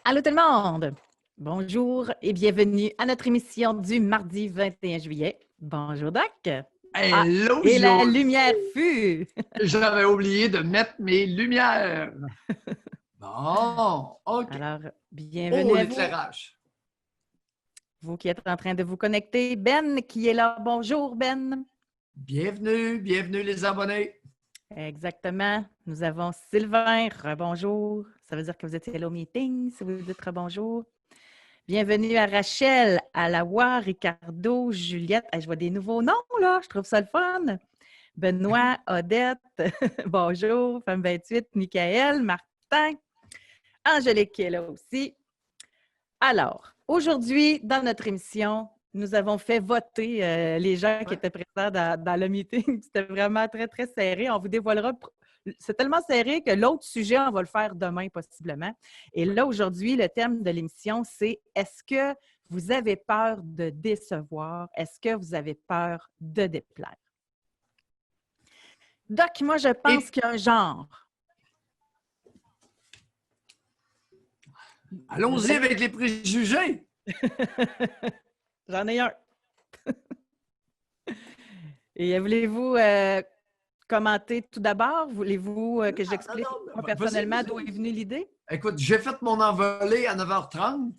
Allô tout le monde! Bonjour et bienvenue à notre émission du mardi 21 juillet. Bonjour Doc! Ah, Hello, et la José! lumière fut! J'avais oublié de mettre mes lumières. Bon, OK. Alors, bienvenue Oh, à vous, l'éclairage. vous qui êtes en train de vous connecter. Ben qui est là. Bonjour Ben! Bienvenue, bienvenue les abonnés. Exactement. Nous avons Sylvain. Rebonjour. Ça veut dire que vous êtes hello meeting si vous dites rebonjour. Bienvenue à Rachel, à Alawa, Ricardo, Juliette. Hey, je vois des nouveaux noms là, je trouve ça le fun. Benoît, Odette, bonjour, Femme 28, Michael, Martin, Angélique qui est là aussi. Alors, aujourd'hui, dans notre émission, nous avons fait voter les gens qui étaient présents dans le meeting. C'était vraiment très, très serré. On vous dévoilera. C'est tellement serré que l'autre sujet, on va le faire demain possiblement. Et là, aujourd'hui, le thème de l'émission, c'est est-ce que vous avez peur de décevoir? Est-ce que vous avez peur de déplaire? Doc, moi, je pense qu'il y a un genre. Allons-y avec les préjugés. J'en ai un. Et voulez-vous commenter tout d'abord? Voulez-vous que j'explique moi, personnellement d'où est venue l'idée? Écoute, j'ai fait mon envolée à 9h30.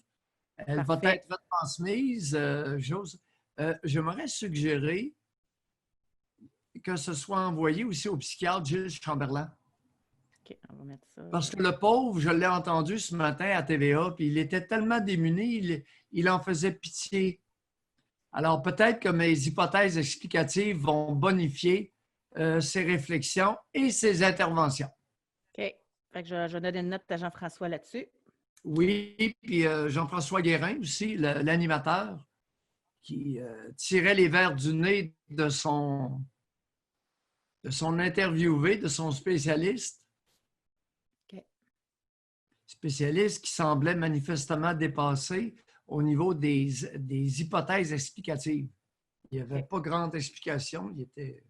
Elle va Parfait. être retransmise. J'aimerais suggérer que ce soit envoyé aussi au psychiatre Gilles Chamberlain. OK, on va mettre ça. Parce que le pauvre, je l'ai entendu ce matin à TVA, puis il était tellement démuni, il en faisait pitié. Alors, peut-être que mes hypothèses explicatives vont bonifier ses réflexions et ses interventions. OK. Fait que je donne une note à Jean-François là-dessus. Oui, puis Jean-François Guérin aussi, l'animateur, qui tirait les verres du nez de son interviewé, de son spécialiste. OK. Spécialiste qui semblait manifestement dépassé au niveau des hypothèses explicatives. Il n'y avait pas grande explication. Il était...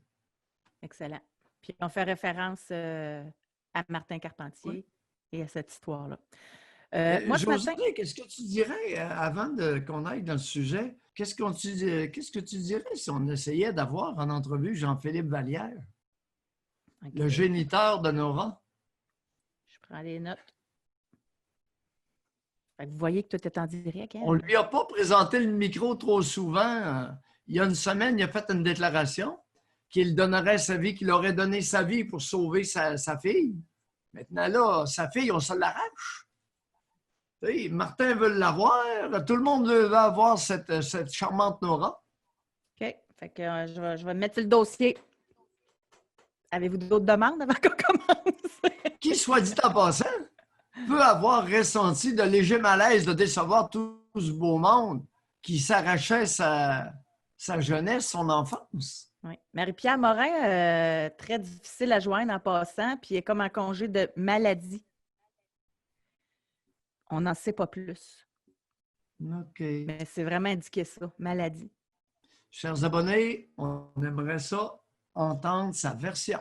Excellent. Puis on fait référence à Martin Carpentier et à cette histoire-là. Moi, ce José, matin... qu'est-ce que tu dirais avant qu'on aille dans le sujet? Qu'est-ce que tu dirais si on essayait d'avoir en entrevue Jean-Philippe Vallière, le géniteur de Nora? Je prends les notes. Fait que vous voyez que tout est en direct. Hein? On ne lui a pas présenté le micro trop souvent. Il y a une semaine, il a fait une déclaration qu'il donnerait sa vie, qu'il aurait donné sa vie pour sauver sa fille. Maintenant, là, sa fille, on se l'arrache. Martin veut l'avoir. Tout le monde veut avoir cette charmante Nora. OK. Fait que je vais mettre sur le dossier. Avez-vous d'autres demandes avant qu'on commence? Qui, soit dit en passant, peut avoir ressenti de légers malaises de décevoir tout ce beau monde qui s'arrachait sa jeunesse, son enfance. Oui. Marie-Pierre Morin, très difficile à joindre en passant, puis elle est comme en congé de maladie. On n'en sait pas plus. OK. Mais c'est vraiment indiqué ça, maladie. Chers abonnés, on aimerait ça entendre sa version.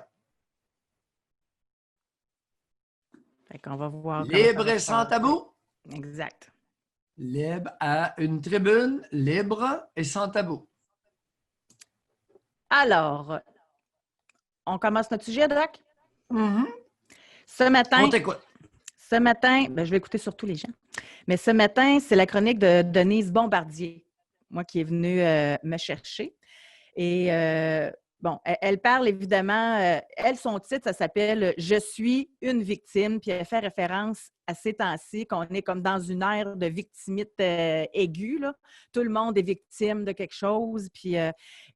Fait qu'on va voir. Libre et sans tabou. Exact. Libre à une tribune, libre et sans tabou. Alors, on commence notre sujet, Doc? Mm-hmm. On t'écoute. Ce matin, je vais écouter surtout les gens, mais ce matin, c'est la chronique de Denise Bombardier, moi qui est venue me chercher. Et bon, elle parle évidemment, son titre, ça s'appelle « Je suis une victime », puis elle fait référence à ces temps-ci qu'on est comme dans une ère de victimite aiguë, là. Tout le monde est victime de quelque chose. Puis,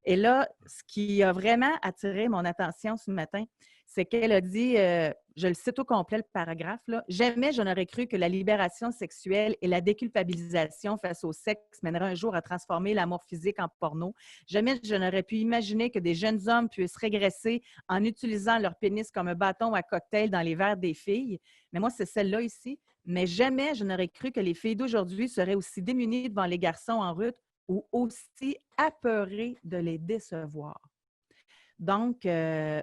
et là, ce qui a vraiment attiré mon attention ce matin, c'est qu'elle a dit, je le cite au complet le paragraphe, là, « Jamais je n'aurais cru que la libération sexuelle et la déculpabilisation face au sexe mèneraient un jour à transformer l'amour physique en porno. Jamais je n'aurais pu imaginer que des jeunes hommes puissent régresser en utilisant leur pénis comme un bâton à cocktail dans les verres des filles. Mais moi, c'est celle-là ici. Mais jamais je n'aurais cru que les filles d'aujourd'hui seraient aussi démunies devant les garçons en route ou aussi apeurées de les décevoir. » Donc,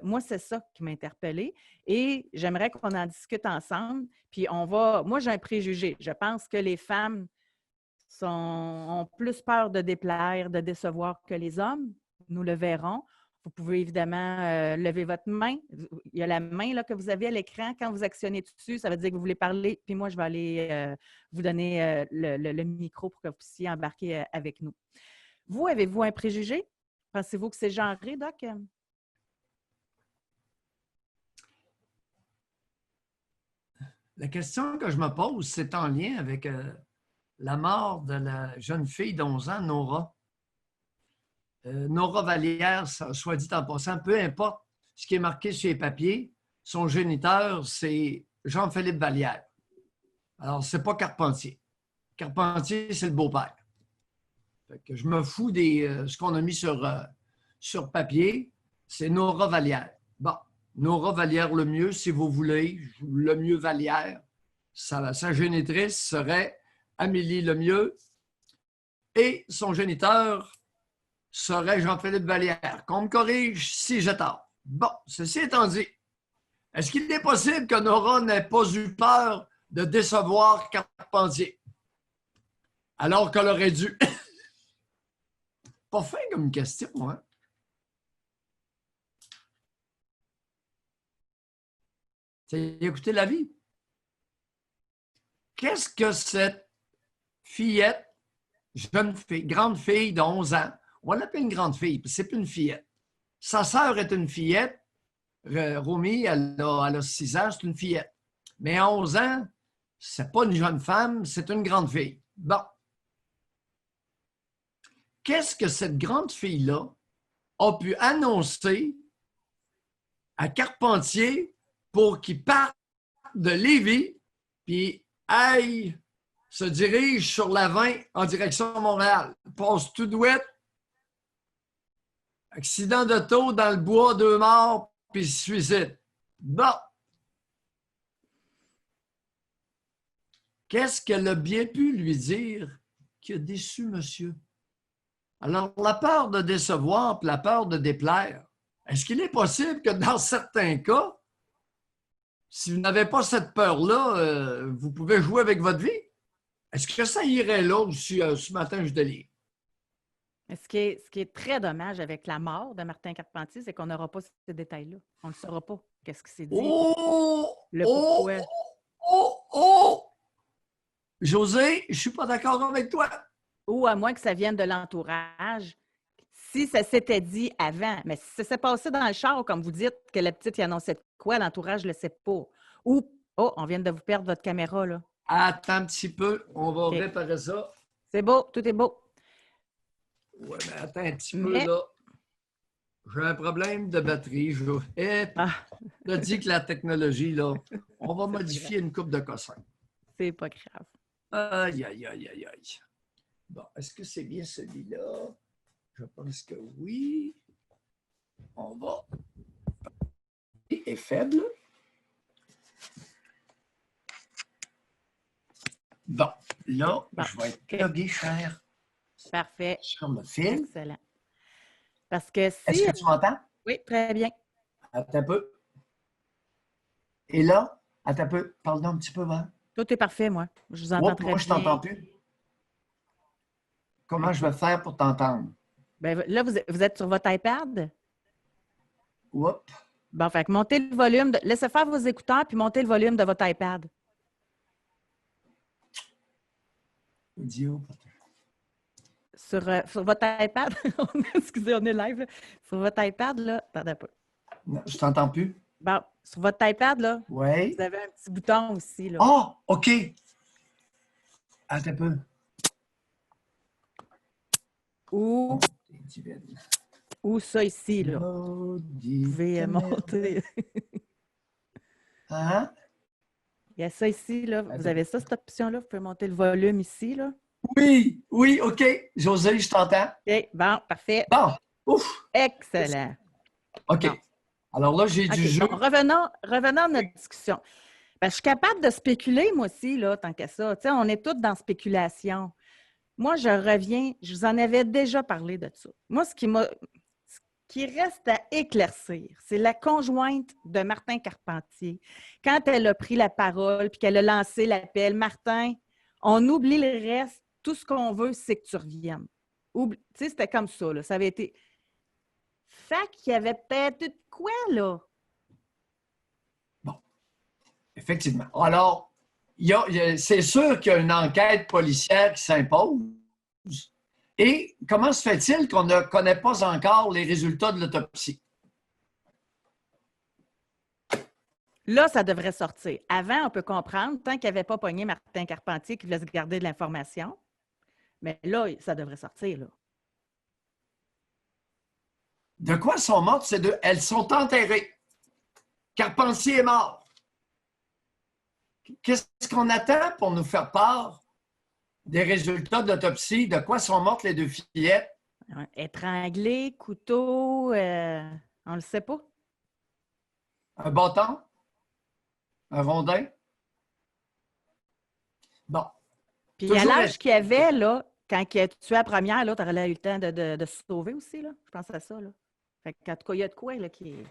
moi, c'est ça qui m'a interpellée et j'aimerais qu'on en discute ensemble. Puis moi, j'ai un préjugé. Je pense que les femmes ont plus peur de déplaire, de décevoir que les hommes. Nous le verrons. Vous pouvez évidemment lever votre main. Il y a la main là, que vous avez à l'écran. Quand vous actionnez dessus, ça veut dire que vous voulez parler. Puis moi, je vais aller vous donner le micro pour que vous puissiez embarquer avec nous. Vous, avez-vous un préjugé? Pensez-vous que c'est genré, Doc? La question que je me pose, c'est en lien avec la mort de la jeune fille d'11 ans, Nora. Nora Vallière, soit dit en passant, peu importe ce qui est marqué sur les papiers, son géniteur, c'est Jean-Philippe Vallière. Alors, c'est pas Carpentier. Carpentier, c'est le beau-père. Fait que je me fous de ce qu'on a mis sur papier, c'est Nora Vallière. Bon, Nora Vallière le mieux, si vous voulez, le mieux Vallière. Sa génitrice serait Amélie Lemieux et son géniteur serait Jean-Philippe Vallière. Qu'on me corrige si j'ai tort. Bon, ceci étant dit, est-ce qu'il est possible que Nora n'ait pas eu peur de décevoir Carpentier alors qu'elle aurait dû? Pas fin comme question, hein? C'est écouter la vie. Qu'est-ce que cette fillette, jeune fille, grande fille de 11 ans, on va l'appeler une grande fille, parce que c'est plus une fillette. Sa sœur est une fillette. Romy, elle a 6 ans, c'est une fillette. Mais à 11 ans, c'est pas une jeune femme, c'est une grande fille. Bon. Qu'est-ce que cette grande fille-là a pu annoncer à Carpentier pour qu'il parte de Lévis puis aille se dirige sur la 20 en direction de Montréal. Passe tout douette. Accident d'auto dans le bois, 2 morts, puis suicide. Bon. Qu'est-ce qu'elle a bien pu lui dire qui a déçu monsieur? Alors, la peur de décevoir puis la peur de déplaire, est-ce qu'il est possible que dans certains cas, si vous n'avez pas cette peur-là, vous pouvez jouer avec votre vie? Est-ce que ça irait là aussi ce matin, je délie? Ce qui est très dommage avec la mort de Martin Carpentier, c'est qu'on n'aura pas ces détails-là. On ne saura pas qu'est-ce qui s'est dit. Le pourquoi. José, je ne suis pas d'accord avec toi. Ou à moins que ça vienne de l'entourage. Si ça s'était dit avant, mais si ça s'est passé dans le char, comme vous dites, que la petite y annonçait quoi, l'entourage ne le sait pas. Ou, on vient de vous perdre votre caméra, là. Attends un petit peu, on va réparer ça. C'est beau, tout est beau. Oui, mais attends un petit peu, là. J'ai un problème de batterie. Je dis que la technologie, là, on va modifier une coupe de cossins. C'est pas grave. Aïe, aïe, aïe, aïe, aïe. Bon, est-ce que c'est bien celui-là? Je pense que oui. On va. Il est faible. Bon, là, je vais être plugué, cher. Parfait. Sur le fil. Excellent. Parce que si... Est-ce que tu m'entends? Oui, très bien. Attends un peu. Et là, attends un peu. Parle-nous un petit peu, hein? Tout est parfait, moi. Je vous entends très bien. Moi, je t'entends plus. Comment je vais faire pour t'entendre? Bien, là, vous êtes sur votre iPad? Oups. Bon, fait que montez le volume. Laissez faire vos écouteurs puis montez le volume de votre iPad. Audio. Sur votre iPad, excusez, on est live. Là. Sur votre iPad, là, attendez un peu. Non, je t'entends plus. Bon, sur votre iPad, là, oui. Vous avez un petit bouton aussi. Là. Oh, OK. Attends un peu. Ou ça ici, là. Vous pouvez monter. Hein? Il y a ça ici, là. Vous avez ça, cette option-là. Vous pouvez monter le volume ici, là. Oui, OK. José, je t'entends. OK, bon, parfait. Bon, ouf. Excellent. OK. Bon. Alors là, j'ai du jeu. Donc, revenons à notre discussion. Ben, je suis capable de spéculer, moi aussi, là, tant qu'à ça. Tu sais, on est tous dans spéculation. Moi, je reviens, je vous en avais déjà parlé de ça. Moi, ce qui m'a qui reste à éclaircir. C'est la conjointe de Martin Carpentier. Quand elle a pris la parole puis qu'elle a lancé l'appel, Martin, on oublie le reste. Tout ce qu'on veut, c'est que tu reviennes. Tu sais, c'était comme ça, là. Ça avait été... Fait qu'il y avait peut-être de quoi, là? Bon, effectivement. Alors, c'est sûr qu'il y a une enquête policière qui s'impose. Et comment se fait-il qu'on ne connaît pas encore les résultats de l'autopsie? Là, ça devrait sortir. Avant, on peut comprendre, tant qu'il n'avait pas pogné Martin Carpentier qui voulait se garder de l'information. Mais là, ça devrait sortir, là. De quoi sont mortes ces deux? Elles sont enterrées. Carpentier est mort. Qu'est-ce qu'on attend pour nous faire part des résultats de l'autopsie? De quoi sont mortes les deux fillettes? Étranglé, couteau, on ne le sait pas. Un bâton? Un rondin? Bon. Puis à l'âge qu'il y avait, là, quand il a tué la première, là, tu aurais eu le temps de se sauver aussi, là. Je pense à ça, là. Fait qu'en tout cas, il y a de quoi, là, qui est...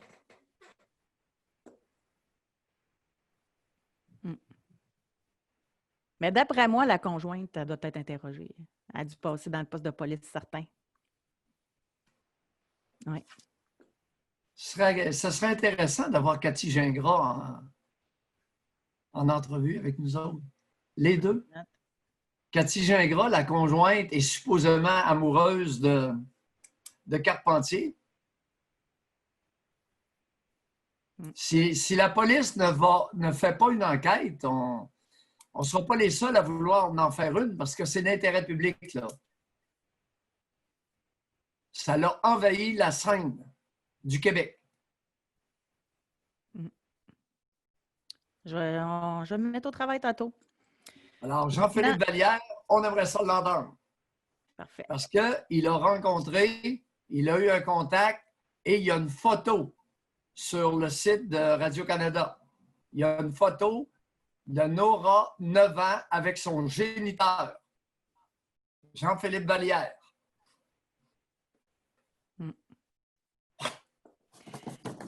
Mais d'après moi, la conjointe, elle doit être interrogée. Elle a dû passer dans le poste de police, certain. Oui. Ce serait intéressant d'avoir Cathy Gingras en entrevue avec nous autres. Les deux. Cathy Gingras, la conjointe, est supposément amoureuse de Carpentier. Si la police ne fait pas une enquête, on ne sera pas les seuls à vouloir en faire une parce que c'est l'intérêt public, là. Ça l'a envahi la scène du Québec. Je vais me mettre au travail tantôt. Alors, Jean-Philippe Vallière, on aimerait ça l'entendre. Parfait. Parce qu'il a rencontré, il a eu un contact et il y a une photo sur le site de Radio-Canada. Il y a une photo de Nora, 9 ans, avec son géniteur, Jean-Philippe Vallière.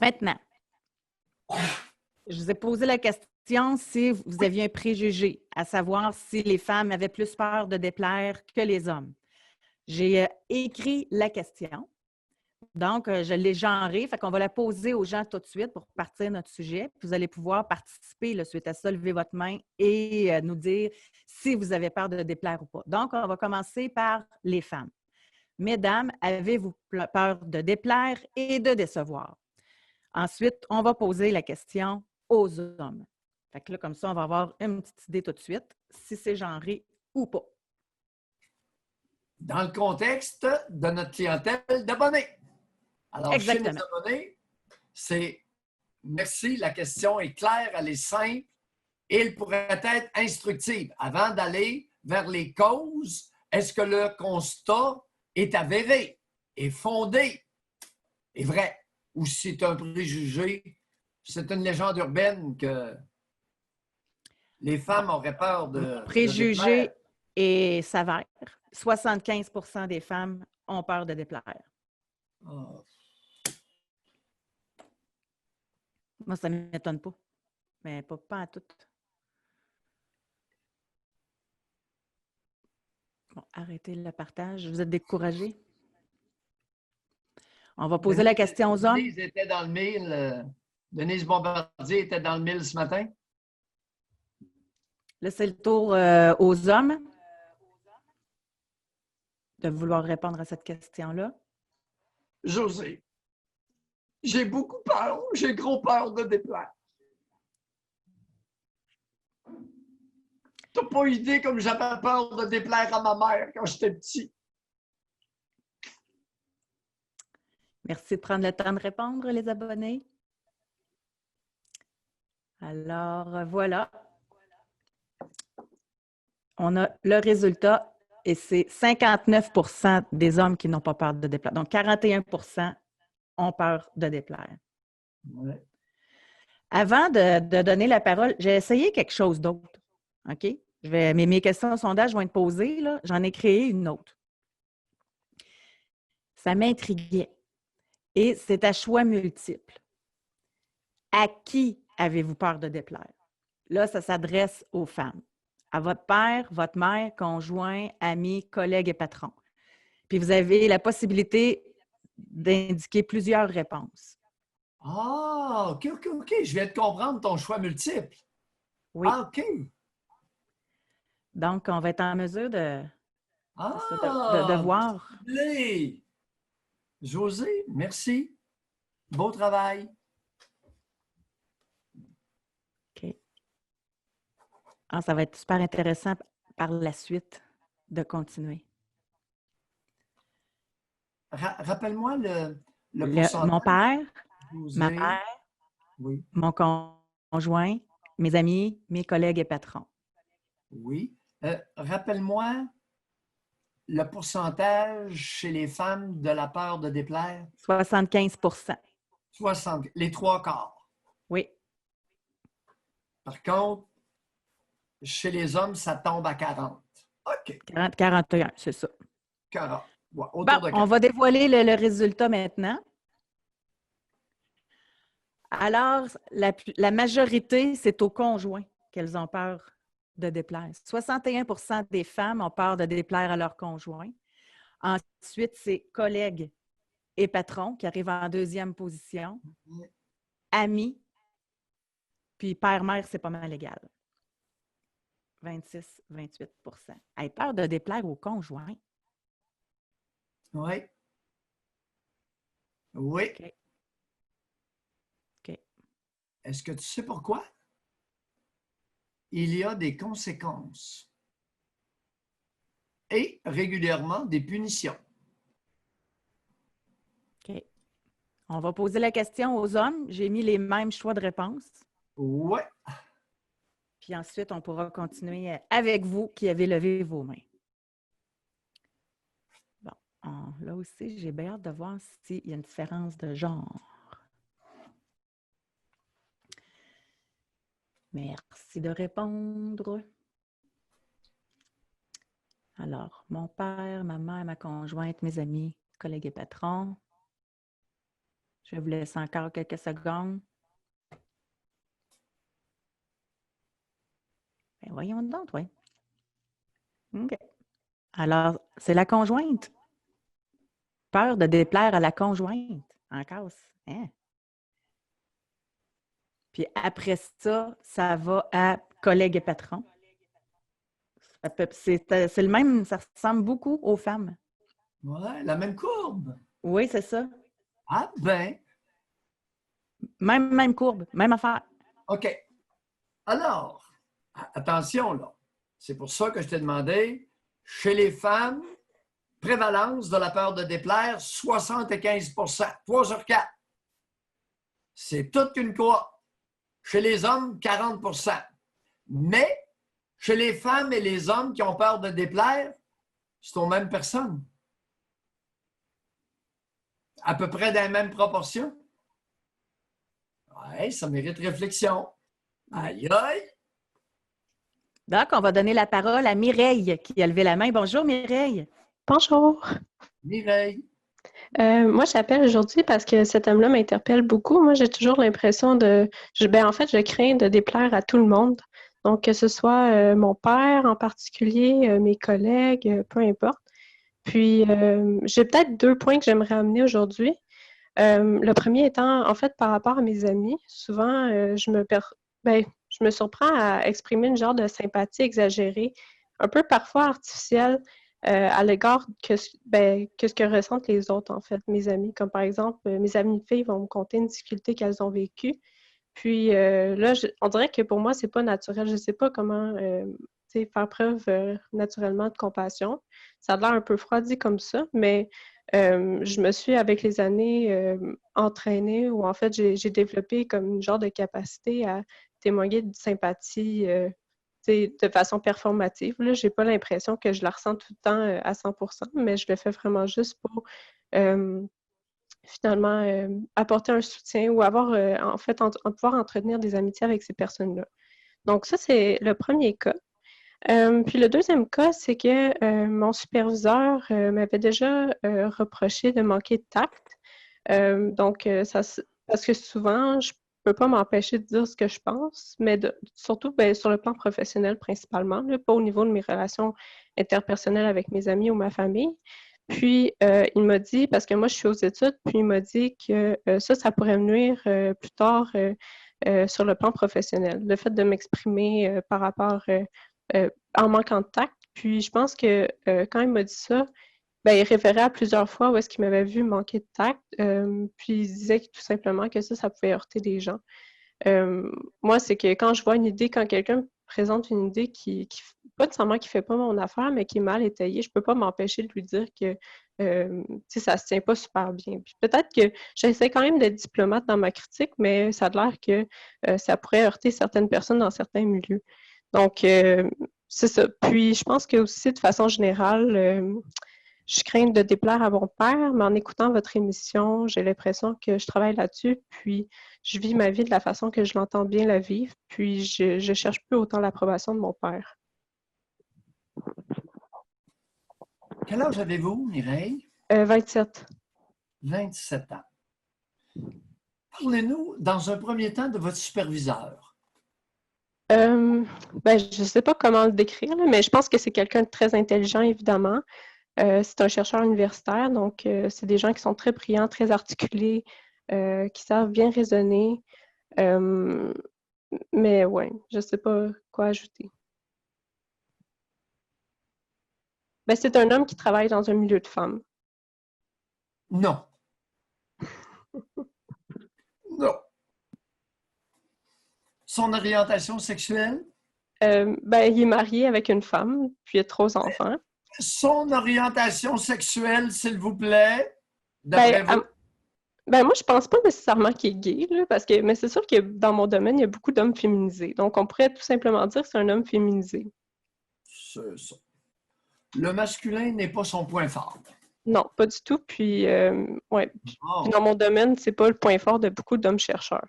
Maintenant, je vous ai posé la question si vous aviez un préjugé, à savoir si les femmes avaient plus peur de déplaire que les hommes. J'ai écrit la question. Donc, je l'ai genrée, fait qu'on va la poser aux gens tout de suite pour partir notre sujet. Vous allez pouvoir participer là, suite à ça, lever votre main et nous dire si vous avez peur de déplaire ou pas. Donc, on va commencer par les femmes. Mesdames, avez-vous peur de déplaire et de décevoir? Ensuite, on va poser la question aux hommes. Fait que là, comme ça, on va avoir une petite idée tout de suite, si c'est genré ou pas. Dans le contexte de notre clientèle d'abonnés. Alors, exactement. Chez les abonnés, c'est merci, la question est claire, elle est simple et elle pourrait être instructive. Avant d'aller vers les causes, est-ce que le constat est avéré, est fondé, est vrai? Ou c'est un préjugé, c'est une légende urbaine que les femmes auraient peur de... Préjugé et s'avère. 75% des femmes ont peur de déplaire. Oh. Moi, ça ne m'étonne pas. Mais pas à tout. Bon, arrêtez le partage. Vous êtes découragés? On va poser la question aux hommes. Denise était dans le mille. Denise Bombardier était dans le mille ce matin. Là, c'est le tour aux hommes de vouloir répondre à cette question-là. José, j'ai beaucoup peur. J'ai gros peur de déplaire. T'as pas idée comme j'avais peur de déplaire à ma mère quand j'étais petit. Merci de prendre le temps de répondre, les abonnés. Alors, voilà. On a le résultat et c'est 59% des hommes qui n'ont pas peur de déplaire. Donc, 41% ont peur de déplaire. Ouais. Avant de donner la parole, j'ai essayé quelque chose d'autre. OK? Mes questions de sondage vont être posées. J'en ai créé une autre. Ça m'intriguait. Et c'est à choix multiple. À qui avez-vous peur de déplaire? Là, ça s'adresse aux femmes. À votre père, votre mère, conjoint, ami, collègue et patron. Puis vous avez la possibilité d'indiquer plusieurs réponses. Ah, OK, OK, OK. Je viens de comprendre ton choix multiple. Oui. Ah, OK. Donc, on va être en mesure de Ah, voir. ciblé. José, merci. Beau travail. OK. Ah, ça va être super intéressant par la suite de continuer. Rappelle-moi le Mon pourcentage. père, ma José, mère, oui, mon conjoint, mes amis, mes collègues et patrons. oui. Rappelle-moi le pourcentage chez les femmes de la peur de déplaire. 75%. 60, les trois quarts. Oui, Par contre, chez les hommes, ça tombe à 40. OK, 41, c'est ça. 40. Ouais, Bon, autour de on 40. va dévoiler le résultat maintenant. Alors, la majorité, c'est aux conjoints qu'elles ont peur de déplaire. 61% des femmes ont peur de déplaire à leur conjoint. Ensuite, c'est collègues et patrons qui arrivent en deuxième position. Amis, puis père-mère, c'est pas mal égal. 26-28%. Hey, peur de déplaire aux conjoints. Oui. Oui. OK. OK. Est-ce que tu sais pourquoi? Il y a des conséquences et régulièrement des punitions. OK. On va poser la question aux hommes. J'ai mis les mêmes choix de réponse. Oui. Puis ensuite, on pourra continuer avec vous qui avez levé vos mains. Bon, là aussi, j'ai bien hâte de voir s'il y a une différence de genre. Merci de répondre. Alors, mon père, ma mère, ma conjointe, mes amis, collègues et patrons. Je vous laisse encore quelques secondes. Ben, voyons donc, oui. OK. Alors, c'est la conjointe. Peur de déplaire à la conjointe. En casse. Hein? Puis après ça, ça va à collègues et patrons. C'est le même, ça ressemble beaucoup aux femmes. Ouais, la même courbe. Oui, c'est ça. Ah ben, Même courbe, même affaire. OK. Alors, attention là. C'est pour ça que je t'ai demandé, chez les femmes, prévalence de la peur de déplaire, 75%, 3 sur 4. C'est toute une cohorte. Chez les hommes, 40%. Mais chez les femmes et les hommes qui ont peur de déplaire, c'est aux mêmes personnes. À peu près dans les mêmes proportions. Oui, ça mérite réflexion. Aïe, aïe! Donc, on va donner la parole à Mireille qui a levé la main. Bonjour, Mireille. Bonjour. Mireille. Moi, j'appelle aujourd'hui parce que cet homme-là m'interpelle beaucoup. Moi, j'ai toujours l'impression en fait, je crains de déplaire à tout le monde. Donc, que ce soit mon père en particulier, mes collègues, peu importe. Puis, j'ai peut-être 2 points que j'aimerais amener aujourd'hui. Le premier étant, en fait, par rapport à mes amis. Souvent, je me surprends à exprimer une genre de sympathie exagérée, un peu parfois artificielle, à l'égard que ce que ressentent les autres, en fait, mes amis. Comme par exemple, mes amies de filles vont me conter une difficulté qu'elles ont vécue. Puis là, on dirait que pour moi, c'est pas naturel. Je ne sais pas comment faire preuve naturellement de compassion. Ça a l'air un peu froid dit comme ça, mais je me suis, avec les années, entraînée, ou en fait, j'ai développé comme une genre de capacité à témoigner de sympathie de façon performative. Là, j'ai pas l'impression que je la ressens tout le temps à 100%, mais je le fais vraiment juste pour finalement apporter un soutien ou avoir, en fait, pouvoir entretenir des amitiés avec ces personnes-là. Donc ça, c'est le premier cas. Puis le deuxième cas, c'est que mon superviseur m'avait déjà reproché de manquer de tact Parce que souvent, je peux pas m'empêcher de dire ce que je pense, mais surtout sur le plan professionnel principalement, là, pas au niveau de mes relations interpersonnelles avec mes amis ou ma famille. Puis, il m'a dit, parce que moi, je suis aux études, puis il m'a dit que ça pourrait me nuire plus tard sur le plan professionnel. Le fait de m'exprimer par rapport en manquant de tact. Puis, je pense que quand il m'a dit ça, il référait à plusieurs fois où est-ce qu'il m'avait vu manquer de tact. Puis, il disait tout simplement que ça pouvait heurter des gens. Moi, c'est que quand je vois une idée, quand quelqu'un me présente une idée pas nécessairement qui fait pas mon affaire, mais qui est mal étayée, je peux pas m'empêcher de lui dire que ça se tient pas super bien. Puis peut-être que j'essaie quand même d'être diplomate dans ma critique, mais ça a l'air que ça pourrait heurter certaines personnes dans certains milieux. Donc, c'est ça. Puis je pense que aussi, de façon générale, je crains de déplaire à mon père, mais en écoutant votre émission, j'ai l'impression que je travaille là-dessus, puis je vis ma vie de la façon que je l'entends bien la vivre, puis je cherche plus autant l'approbation de mon père. Quel âge avez-vous, Mireille? 27. 27 ans. Parlez-nous, dans un premier temps, de votre superviseur. Je ne sais pas comment le décrire, là, mais je pense que c'est quelqu'un de très intelligent, évidemment. C'est un chercheur universitaire, donc c'est des gens qui sont très brillants, très articulés, qui savent bien raisonner. Mais ouais, je ne sais pas quoi ajouter. C'est un homme qui travaille dans un milieu de femmes. Non. Non. Son orientation sexuelle? Il est marié avec une femme, puis il a 3 enfants. Son orientation sexuelle, s'il vous plaît, d'après vous? Moi, je pense pas nécessairement qu'il est gay, là, mais c'est sûr que dans mon domaine, il y a beaucoup d'hommes féminisés. Donc, on pourrait tout simplement dire que c'est un homme féminisé. C'est ça. Le masculin n'est pas son point fort. Non, pas du tout. Puis, ouais. Puis dans mon domaine, c'est pas le point fort de beaucoup d'hommes chercheurs.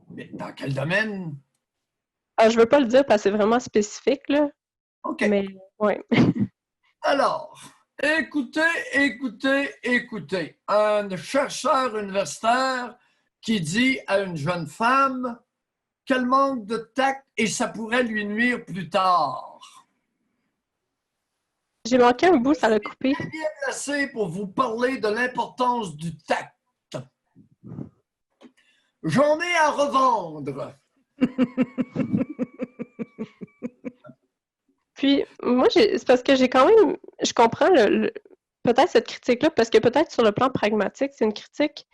Mais dans quel domaine? Je veux pas le dire parce que c'est vraiment spécifique, là. OK. Mais, ouais. Alors, écoutez. Un chercheur universitaire qui dit à une jeune femme qu'elle manque de tact et ça pourrait lui nuire plus tard. J'ai manqué un bout, ça l'a coupé. Je suis bien placé pour vous parler de l'importance du tact. J'en ai à revendre. Puis, moi, c'est parce que j'ai quand même... Je comprends peut-être cette critique-là, parce que peut-être sur le plan pragmatique, c'est une critique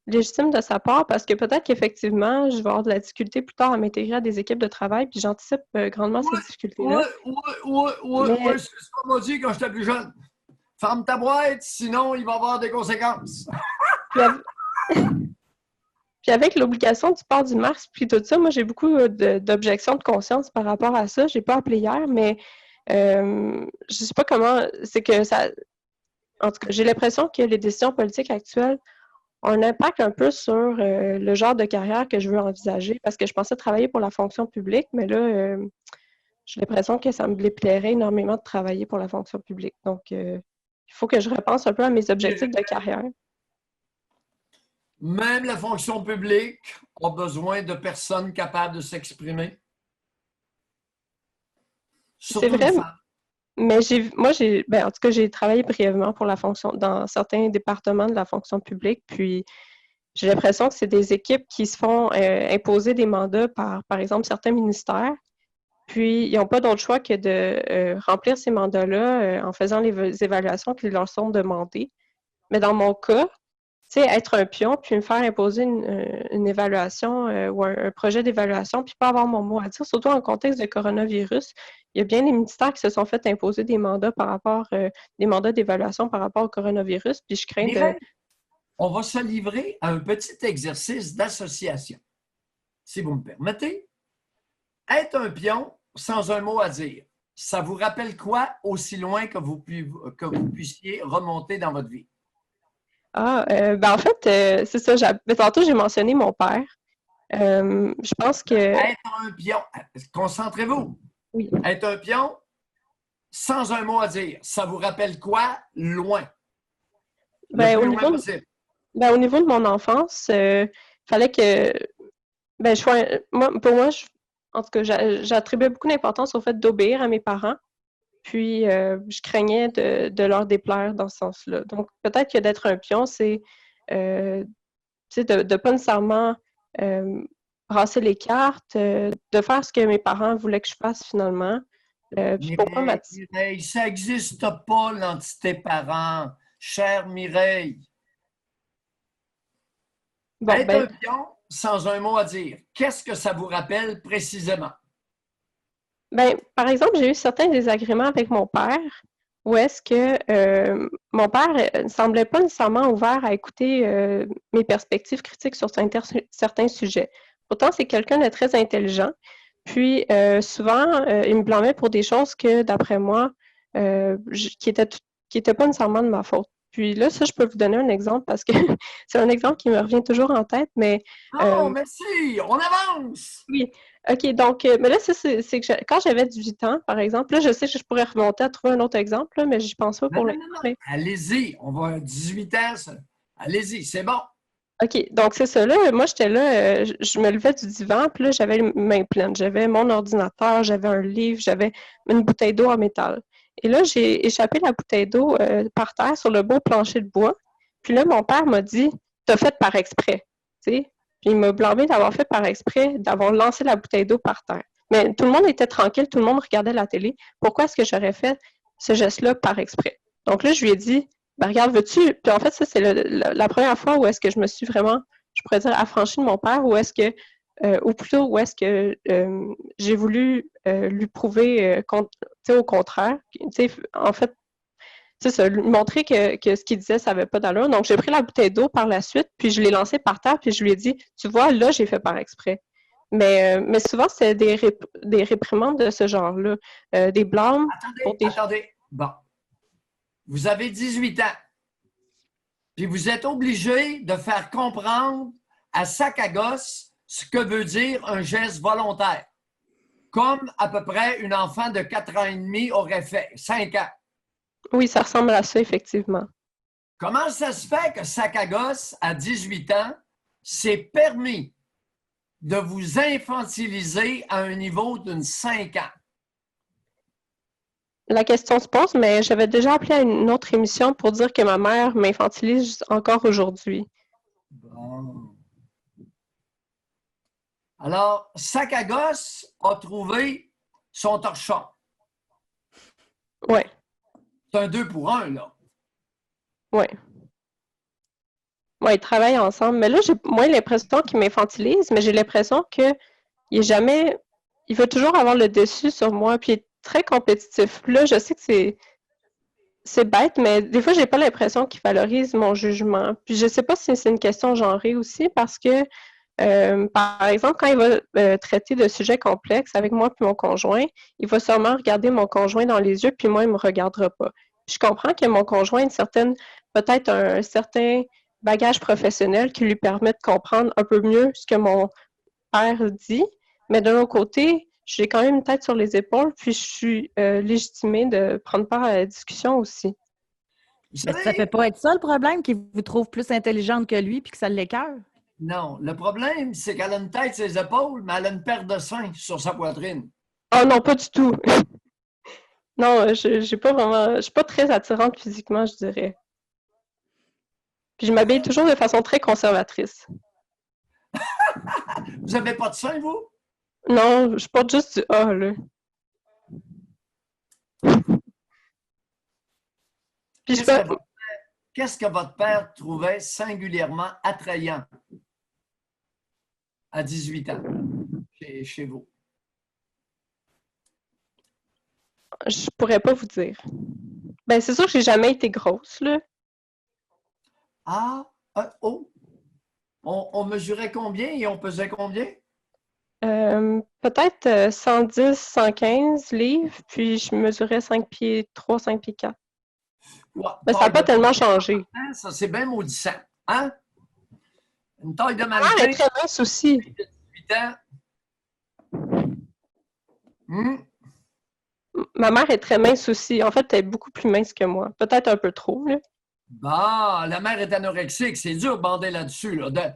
légitime de sa part, parce que peut-être qu'effectivement, je vais avoir de la difficulté plus tard à m'intégrer à des équipes de travail, puis j'anticipe grandement ces difficultés-là. Ouais, c'est ce qu'on m'a dit quand j'étais plus jeune. Ferme ta boîte, sinon il va y avoir des conséquences. Puis avec l'obligation du port du masque, puis tout ça, moi, j'ai beaucoup d'objections de conscience par rapport à ça. J'ai pas appelé hier, mais je sais pas comment... C'est que ça... En tout cas, j'ai l'impression que les décisions politiques actuelles ont un impact un peu sur le genre de carrière que je veux envisager, parce que je pensais travailler pour la fonction publique, mais là, j'ai l'impression que ça me déplairait énormément de travailler pour la fonction publique. Donc, il faut que je repense un peu à mes objectifs de carrière. Même la fonction publique a besoin de personnes capables de s'exprimer. C'est vrai, mais en tout cas, j'ai travaillé brièvement pour la fonction, dans certains départements de la fonction publique, puis j'ai l'impression que c'est des équipes qui se font imposer des mandats par exemple, certains ministères, puis ils n'ont pas d'autre choix que de remplir ces mandats-là en faisant les évaluations qui leur sont demandées. Mais dans mon cas, tu sais, être un pion, puis me faire imposer une évaluation ou un projet d'évaluation, puis pas avoir mon mot à dire, surtout en contexte de coronavirus. Il y a bien des ministères qui se sont fait imposer des mandats des mandats d'évaluation par rapport au coronavirus, puis je crains de... On va se livrer à un petit exercice d'association. Si vous me permettez. Être un pion sans un mot à dire, ça vous rappelle quoi aussi loin que vous puissiez remonter dans votre vie? En fait, c'est ça. Tantôt, j'ai mentionné mon père. Je pense que... Être un pion, concentrez-vous. Oui. Être un pion sans un mot à dire, ça vous rappelle quoi loin? Le plus loin possible. Ben, au niveau de mon enfance, fallait que ben, pour moi, en tout cas, j'attribuais beaucoup d'importance au fait d'obéir à mes parents. Puis, je craignais de leur déplaire dans ce sens-là. Donc, peut-être que d'être un pion, c'est euh, tu sais, de ne pas nécessairement euh, brasser les cartes, de faire ce que mes parents voulaient que je fasse finalement. Puis pour pas Mireille, ça n'existe pas l'entité parent, chère Mireille. Bon, Être ben, un pion, sans un mot à dire, qu'est-ce que ça vous rappelle précisément? par exemple, j'ai eu certains désagréments avec mon père, où est-ce que mon père ne semblait pas nécessairement ouvert à écouter mes perspectives critiques sur certains sujets. Pourtant, c'est quelqu'un de très intelligent. Puis, souvent, il me blâmait pour des choses que, d'après moi, qui étaient pas nécessairement de ma faute. Puis là, ça, je peux vous donner un exemple parce que c'est un exemple qui me revient toujours en tête, mais Oh, merci, on avance! oui. OK, donc, mais là, ça, c'est que quand j'avais 18 ans, par exemple, là, je sais que je pourrais remonter à trouver un autre exemple, là, mais je pense pas Non, pour non, l'instant. non, non. Allez-y, on va à 18 ans, ça. Allez-y, c'est bon. OK, donc c'est ça. Là, moi, j'étais là, je me levais du divan, puis là, j'avais les mains pleines. J'avais mon ordinateur, j'avais un livre, j'avais une bouteille d'eau en métal. Et là, j'ai échappé la bouteille d'eau par terre sur le beau plancher de bois. Puis là, mon père m'a dit, t'as fait par exprès. Tu sais? Puis il m'a blâmé d'avoir fait par exprès, d'avoir lancé la bouteille d'eau par terre. Mais tout le monde était tranquille, tout le monde regardait la télé. Pourquoi est-ce que j'aurais fait ce geste-là par exprès? Donc là, je lui ai dit, ben regarde, veux-tu? Puis en fait, ça, c'est la première fois où est-ce que je me suis vraiment, je pourrais dire, affranchie de mon père, ou est-ce que, ou plutôt, où est-ce que j'ai voulu lui prouver au contraire. En fait, c'est ça, lui montrer que ce qu'il disait, ça n'avait pas d'allure. Donc, j'ai pris la bouteille d'eau par la suite, puis je l'ai lancée par terre, puis je lui ai dit, tu vois, là, j'ai fait par exprès. Mais souvent, c'est des réprimandes de ce genre-là, des blâmes pour des... Attendez. Bon. Vous avez 18 ans. Puis vous êtes obligé de faire comprendre à sac à gosse ce que veut dire un geste volontaire. Comme à peu près une enfant de 4 ans et demi aurait fait, 5 ans. Oui, ça ressemble à ça, effectivement. Comment ça se fait que sac à gosse, à 18 ans, s'est permis de vous infantiliser à un niveau d'une 5 ans? La question se pose, mais j'avais déjà appelé à une autre émission pour dire que ma mère m'infantilise encore aujourd'hui. Bon. Alors, sac à gosse a trouvé son torchon. Oui, C'est un 2 pour 1, là. oui. Oui, ils travaillent ensemble. Mais là, j'ai moins l'impression qu'il m'infantilise, mais j'ai l'impression qu'il est jamais. Il veut toujours avoir le dessus sur moi, puis il est très compétitif. Là, je sais que c'est bête, mais des fois, j'ai pas l'impression qu'il valorise mon jugement. Puis je sais pas si c'est une question genrée aussi, parce que par exemple, quand il va traiter de sujets complexes avec moi puis mon conjoint, il va sûrement regarder mon conjoint dans les yeux, puis moi, il me regardera pas. Je comprends que mon conjoint a peut-être un certain bagage professionnel qui lui permet de comprendre un peu mieux ce que mon père dit, mais d'un autre côté, j'ai quand même une tête sur les épaules, puis je suis légitimée de prendre part à la discussion aussi. Mais ça fait pas être ça le problème, qu'il vous trouve plus intelligente que lui puis que ça l'écoeure? Non, le problème, c'est qu'elle a une tête sur les épaules, mais elle a une paire de seins sur sa poitrine. Oh non, pas du tout. Non, je suis pas très attirante physiquement, je dirais. Puis je m'habille toujours de façon très conservatrice. Vous n'avez pas de seins, vous? Non, je porte juste du A, là. Puis Qu'est-ce que votre père trouvait singulièrement attrayant à 18 ans chez vous? je pourrais pas vous dire. Ben, c'est sûr que j'ai jamais été grosse, là. Oh! On mesurait combien et on pesait combien? Peut-être 110, 115 livres, puis je mesurais 5 pieds 3, 5 pieds 4. Ouais, Mais ça n'a pas tellement changé. Ça, c'est bien maudissant. Hein? Une taille de Ma mère mannequin est très mince aussi. de 18 ans. Ma mère est très mince aussi. En fait, elle est beaucoup plus mince que moi. Peut-être un peu trop, là. Bah, la mère est anorexique. C'est dur de bander là-dessus. Là.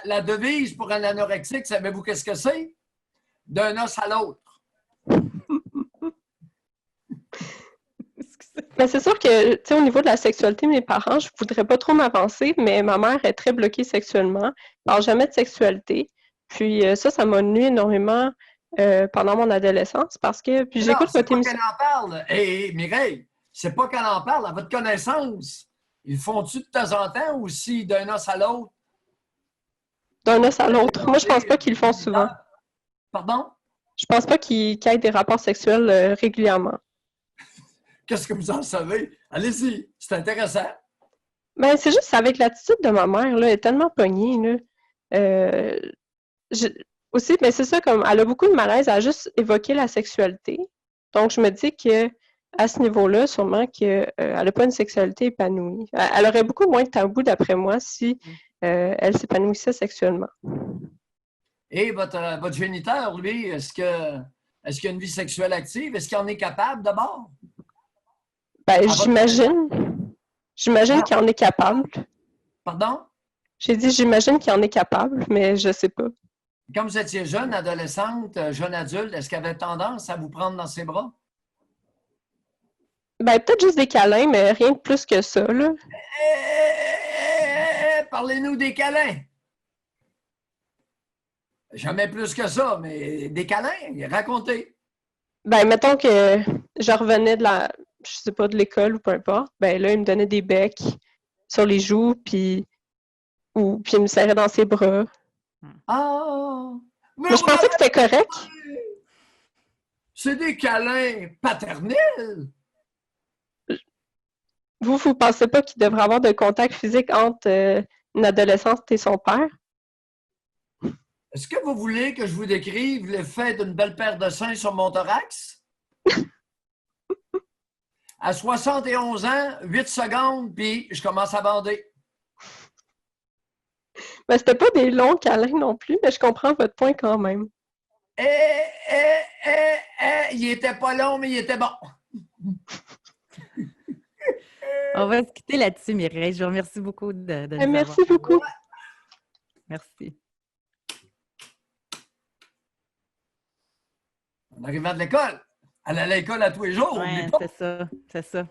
La devise pour un anorexique, savez-vous qu'est-ce que c'est? D'un os à l'autre. Mais c'est sûr que, tu sais, au niveau de la sexualité, mes parents, je voudrais pas trop m'avancer, mais ma mère est très bloquée sexuellement. Elle parle jamais de sexualité. Puis ça m'a nui énormément pendant mon adolescence parce que, puis Non, j'écoute c'est votre pas émission. qu'elle en parle. Hé, Mireille, c'est pas qu'elle en parle. À votre connaissance, ils font-tu de temps en temps aussi d'un os à l'autre? D'un os à l'autre. Moi, je pense pas qu'ils le font souvent. Pardon? Je pense pas qu'ils aient des rapports sexuels régulièrement. Qu'est-ce que vous en savez? Allez-y, c'est intéressant. Ben, c'est juste avec l'attitude de ma mère, là, elle est tellement pognée, là. Euh, je- Aussi, ben, c'est ça, comme, elle a beaucoup de malaise à juste évoquer la sexualité. Donc, je me dis que à ce niveau-là, sûrement qu'elle n'a pas une sexualité épanouie. Elle aurait beaucoup moins de tabou, d'après moi, si elle s'épanouissait sexuellement. Et votre géniteur, lui, est-ce qu'il a une vie sexuelle active? Est-ce qu'il en est capable d'abord? Ben, À votre j'imagine Ah, qu'il en est capable. pardon? J'ai dit, j'imagine qu'il en est capable, mais je sais pas. Quand vous étiez jeune, adolescente, jeune adulte, est-ce qu'il avait tendance à vous prendre dans ses bras? Ben, peut-être juste des câlins, mais rien de plus que ça, là. Parlez-nous des câlins. Jamais plus que ça, mais des câlins, racontez. Ben, mettons que je revenais je sais pas, de l'école ou peu importe, ben là, il me donnait des becs sur les joues, puis il me serrait dans ses bras. Ah! Mais Mais je on pensais que avait... c'était correct. C'est des câlins paternels. Vous pensez pas qu'il devrait y avoir de contact physique entre une adolescente et son père? Est-ce que vous voulez que je vous décrive l'effet d'une belle paire de seins sur mon thorax? À 71 ans, 8 secondes, puis je commence à bander. Ben, c'était pas des longs câlins non plus, mais je comprends votre point quand même. Il était pas long, mais il était bon. On va se quitter là-dessus, Mireille. Je vous remercie beaucoup de nous Merci avoir. beaucoup. Merci. En arrivant de l'école, elle allait à l'école à tous les jours. Oui, Oublie pas. c'est ça. C'est ça.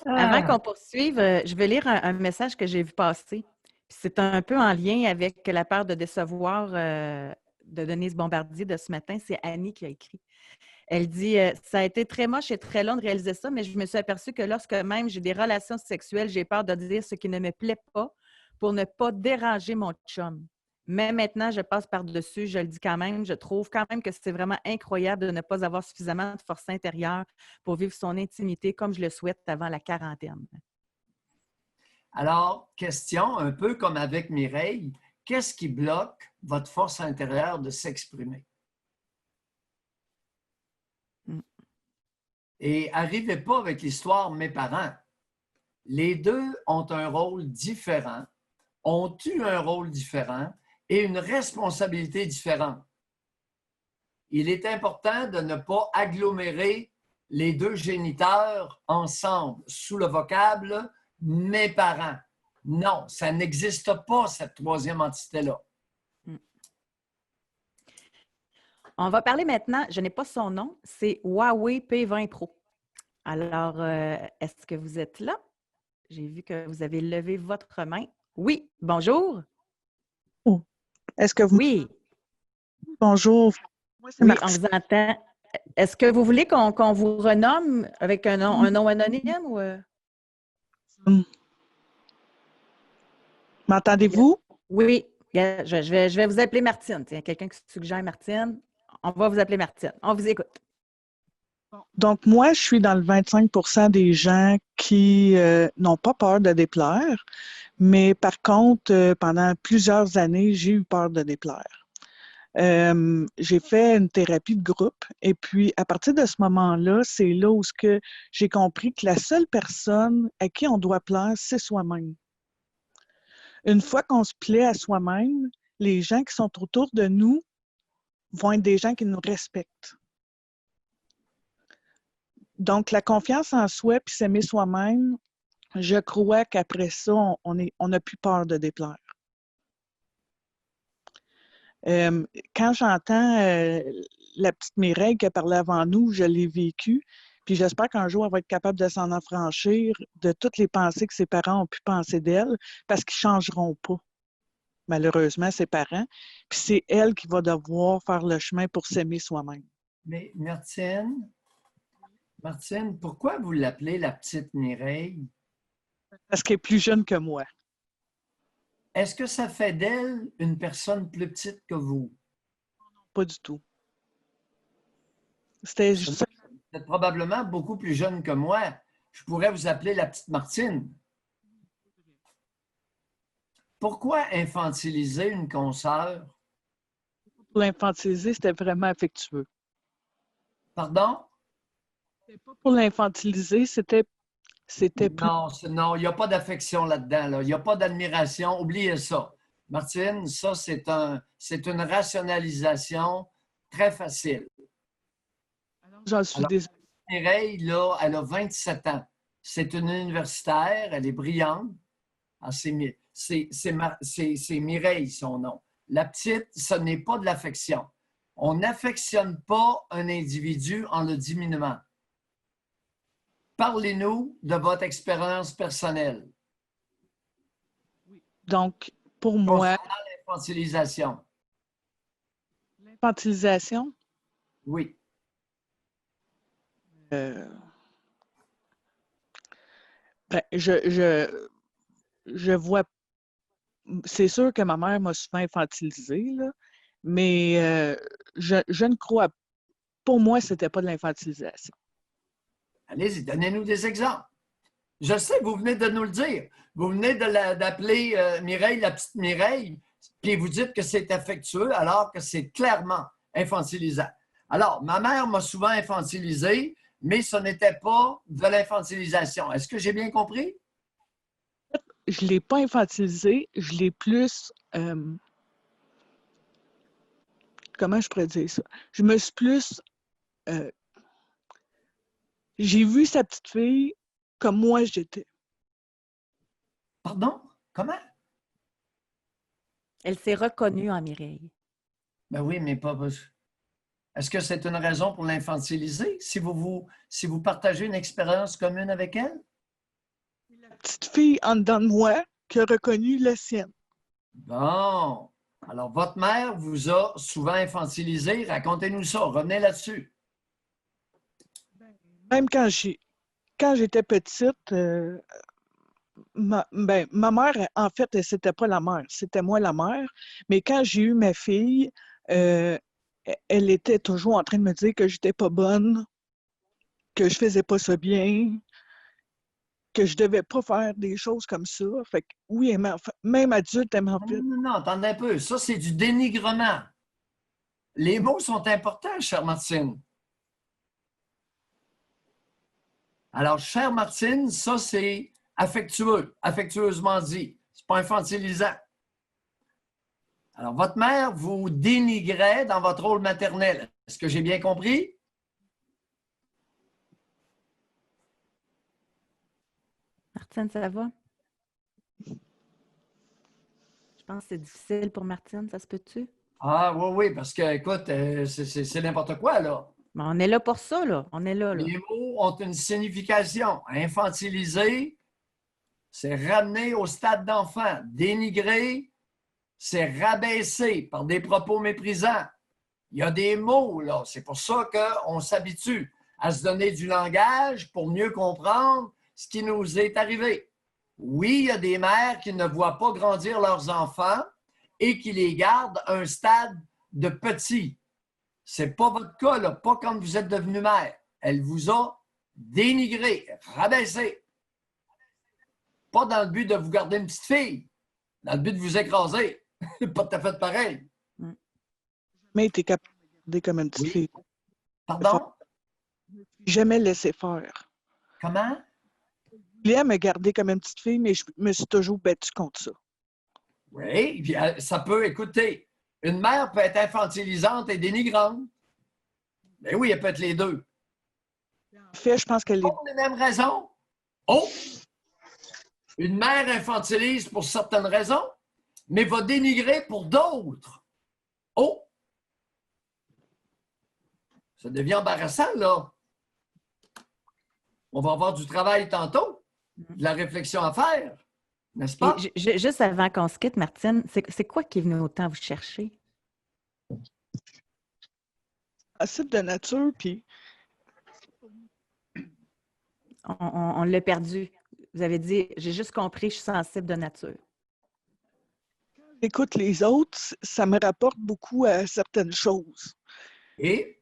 Avant qu'on poursuive, je vais lire un message que j'ai vu passer. C'est un peu en lien avec la peur de décevoir de Denise Bombardier de ce matin. C'est Annie qui a écrit. Elle dit ça a été très moche et très long de réaliser ça, mais je me suis aperçue que lorsque même j'ai des relations sexuelles, j'ai peur de dire ce qui ne me plaît pas pour ne pas déranger mon chum. Mais maintenant, je passe par-dessus, je le dis quand même. Je trouve quand même que c'est vraiment incroyable de ne pas avoir suffisamment de force intérieure pour vivre son intimité comme je le souhaite avant la quarantaine. Alors, question, un peu comme avec Mireille, qu'est-ce qui bloque votre force intérieure de s'exprimer? Et arrivez pas avec l'histoire mes parents. Les deux ont un rôle différent, ont eu un rôle différent et une responsabilité différente. Il est important de ne pas agglomérer les deux géniteurs ensemble sous le vocable « mes parents ». Non, ça n'existe pas, cette troisième entité-là. On va parler maintenant, je n'ai pas son nom, c'est Huawei P20 Pro. Alors, est-ce que vous êtes là? J'ai vu que vous avez levé votre main. Oui, bonjour. Oh. Est-ce que vous... Oui. Bonjour. Moi, c'est Oui, Martine. on vous entend. Est-ce que vous voulez qu'on vous renomme avec un nom anonyme ou... M'entendez-vous? Oui, je vais vous appeler Martine. Il y a quelqu'un qui suggère Martine. On va vous appeler Martine. On vous écoute. Donc, moi, je suis dans le 25% des gens qui n'ont pas peur de déplaire, mais par contre, pendant plusieurs années, j'ai eu peur de déplaire. J'ai fait une thérapie de groupe et puis à partir de ce moment-là, c'est là où j'ai compris que la seule personne à qui on doit plaire, c'est soi-même. Une fois qu'on se plaît à soi-même, les gens qui sont autour de nous vont être des gens qui nous respectent. Donc, la confiance en soi puis s'aimer soi-même, je crois qu'après ça, on n'a plus peur de déplaire. Quand j'entends la petite Mireille qui a parlé avant nous, je l'ai vécue, puis j'espère qu'un jour, elle va être capable de s'en affranchir de toutes les pensées que ses parents ont pu penser d'elle, parce qu'ils ne changeront pas, malheureusement, ses parents. Puis c'est elle qui va devoir faire le chemin pour s'aimer soi-même. Mais Martine, pourquoi vous l'appelez la petite Mireille? Parce qu'elle est plus jeune que moi. Est-ce que ça fait d'elle une personne plus petite que vous? Pas du tout. C'était Vous juste... êtes probablement beaucoup plus jeune que moi. Je pourrais vous appeler la petite Martine. Pourquoi infantiliser une consoeur? Pour l'infantiliser, c'était vraiment affectueux. Pardon? C'était pas pour l'infantiliser, c'était plus... Non, il n'y a pas d'affection là-dedans. Là. Il n'y a pas d'admiration. Oubliez ça. Martine, ça, c'est une rationalisation très facile. J'en suis désolée. Mireille, là, elle a 27 ans. C'est une universitaire, elle est brillante. Ah, c'est Mireille, son nom. La petite, ce n'est pas de l'affection. On n'affectionne pas un individu en le diminuant. Parlez-nous de votre expérience personnelle. Donc, pour moi... L'infantilisation. L'infantilisation? Oui. Ben, je vois... C'est sûr que ma mère m'a souvent infantilisée, là, mais je ne crois pas. Pour moi, c'était pas de l'infantilisation. Allez-y, donnez-nous des exemples. Je sais, vous venez de nous le dire. Vous venez d'appeler Mireille la petite Mireille, puis vous dites que c'est affectueux alors que c'est clairement infantilisant. Alors, ma mère m'a souvent infantilisé, mais ce n'était pas de l'infantilisation. Est-ce que j'ai bien compris? Je ne l'ai pas infantilisé, je l'ai plus... comment je pourrais dire ça? Je me suis plus... j'ai vu sa petite fille comme moi j'étais. Pardon? Comment? Elle s'est reconnue en Mireille. Ben oui, mais pas... Est-ce que c'est une raison pour l'infantiliser si vous partagez une expérience commune avec elle? La petite fille en dedans de moi qui a reconnu la sienne. Bon. Alors, votre mère vous a souvent infantilisé. Racontez-nous ça. Revenez là-dessus. Même quand j'étais petite, ma mère, en fait, c'était pas la mère, c'était moi la mère. Mais quand j'ai eu ma fille, elle était toujours en train de me dire que j'étais pas bonne, que je faisais pas ça bien, que je devais pas faire des choses comme ça. Fait que oui, même adulte, elle m'en fait. Non, attendez un peu. Ça, c'est du dénigrement. Les mots sont importants, chère Martine. Alors, chère Martine, ça, c'est affectueux, affectueusement dit. C'est pas infantilisant. Alors, votre mère vous dénigrait dans votre rôle maternel. Est-ce que j'ai bien compris? Martine, ça va? Je pense que c'est difficile pour Martine, ça se peut-tu? Ah oui, parce que, écoute, c'est n'importe quoi, là. Mais on est là pour ça, là. On est là. Les mots ont une signification. Infantiliser, c'est ramener au stade d'enfant. Dénigrer, c'est rabaisser par des propos méprisants. Il y a des mots, là. C'est pour ça qu'on s'habitue à se donner du langage pour mieux comprendre ce qui nous est arrivé. Oui, il y a des mères qui ne voient pas grandir leurs enfants et qui les gardent à un stade de petit. Ce n'est pas votre cas, là, pas quand vous êtes devenu mère. Elle vous a dénigré, rabaissé. Pas dans le but de vous garder une petite fille, dans le but de vous écraser. Pas tout à fait pareil. Mais tu es capable de garder comme une petite fille. Pardon? Jamais laissé faire. Comment? Je voulais me garder comme une petite fille, mais je me suis toujours battue contre ça. Oui, puis ça peut, écouter, une mère peut être infantilisante et dénigrante. Ben oui, elle peut être les deux. En fait, je pense que Pour les mêmes raisons. Oh! Une mère infantilise pour certaines raisons, mais va dénigrer pour d'autres. Oh! Ça devient embarrassant, là. On va avoir du travail tantôt, de la réflexion à faire, n'est-ce pas? Et juste avant qu'on se quitte, Martine, c'est quoi qui est venu autant vous chercher? sensible de nature, puis On l'a perdu. Vous avez dit, j'ai juste compris, je suis sensible de nature. j'écoute les autres, ça me rapporte beaucoup à certaines choses. Et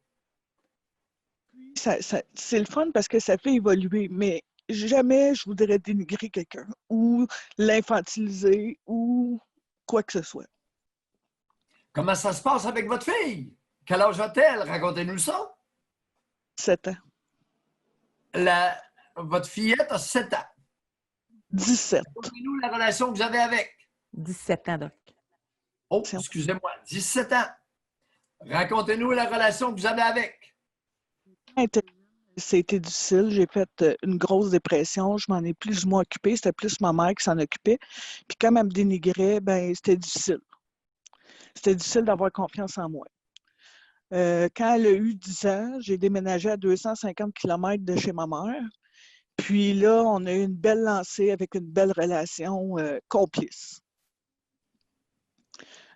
C'est le fun parce que ça fait évoluer, mais jamais je voudrais dénigrer quelqu'un ou l'infantiliser ou quoi que ce soit. comment ça se passe avec votre fille? Quel âge a-t-elle? Racontez-nous ça. 7 ans. Votre fillette a 7 ans. 17. Racontez-nous la relation que vous avez avec. 17 ans, Doc. Oh, excusez-moi, 17 ans. Racontez-nous la relation que vous avez avec. C'était difficile. J'ai fait une grosse dépression. Je m'en ai plus ou moins occupée. C'était plus ma mère qui s'en occupait. Puis comme elle me dénigrait, ben c'était difficile. C'était difficile d'avoir confiance en moi. Quand elle a eu 10 ans, j'ai déménagé à 250 km de chez ma mère. Puis là, on a eu une belle lancée avec une belle relation complice.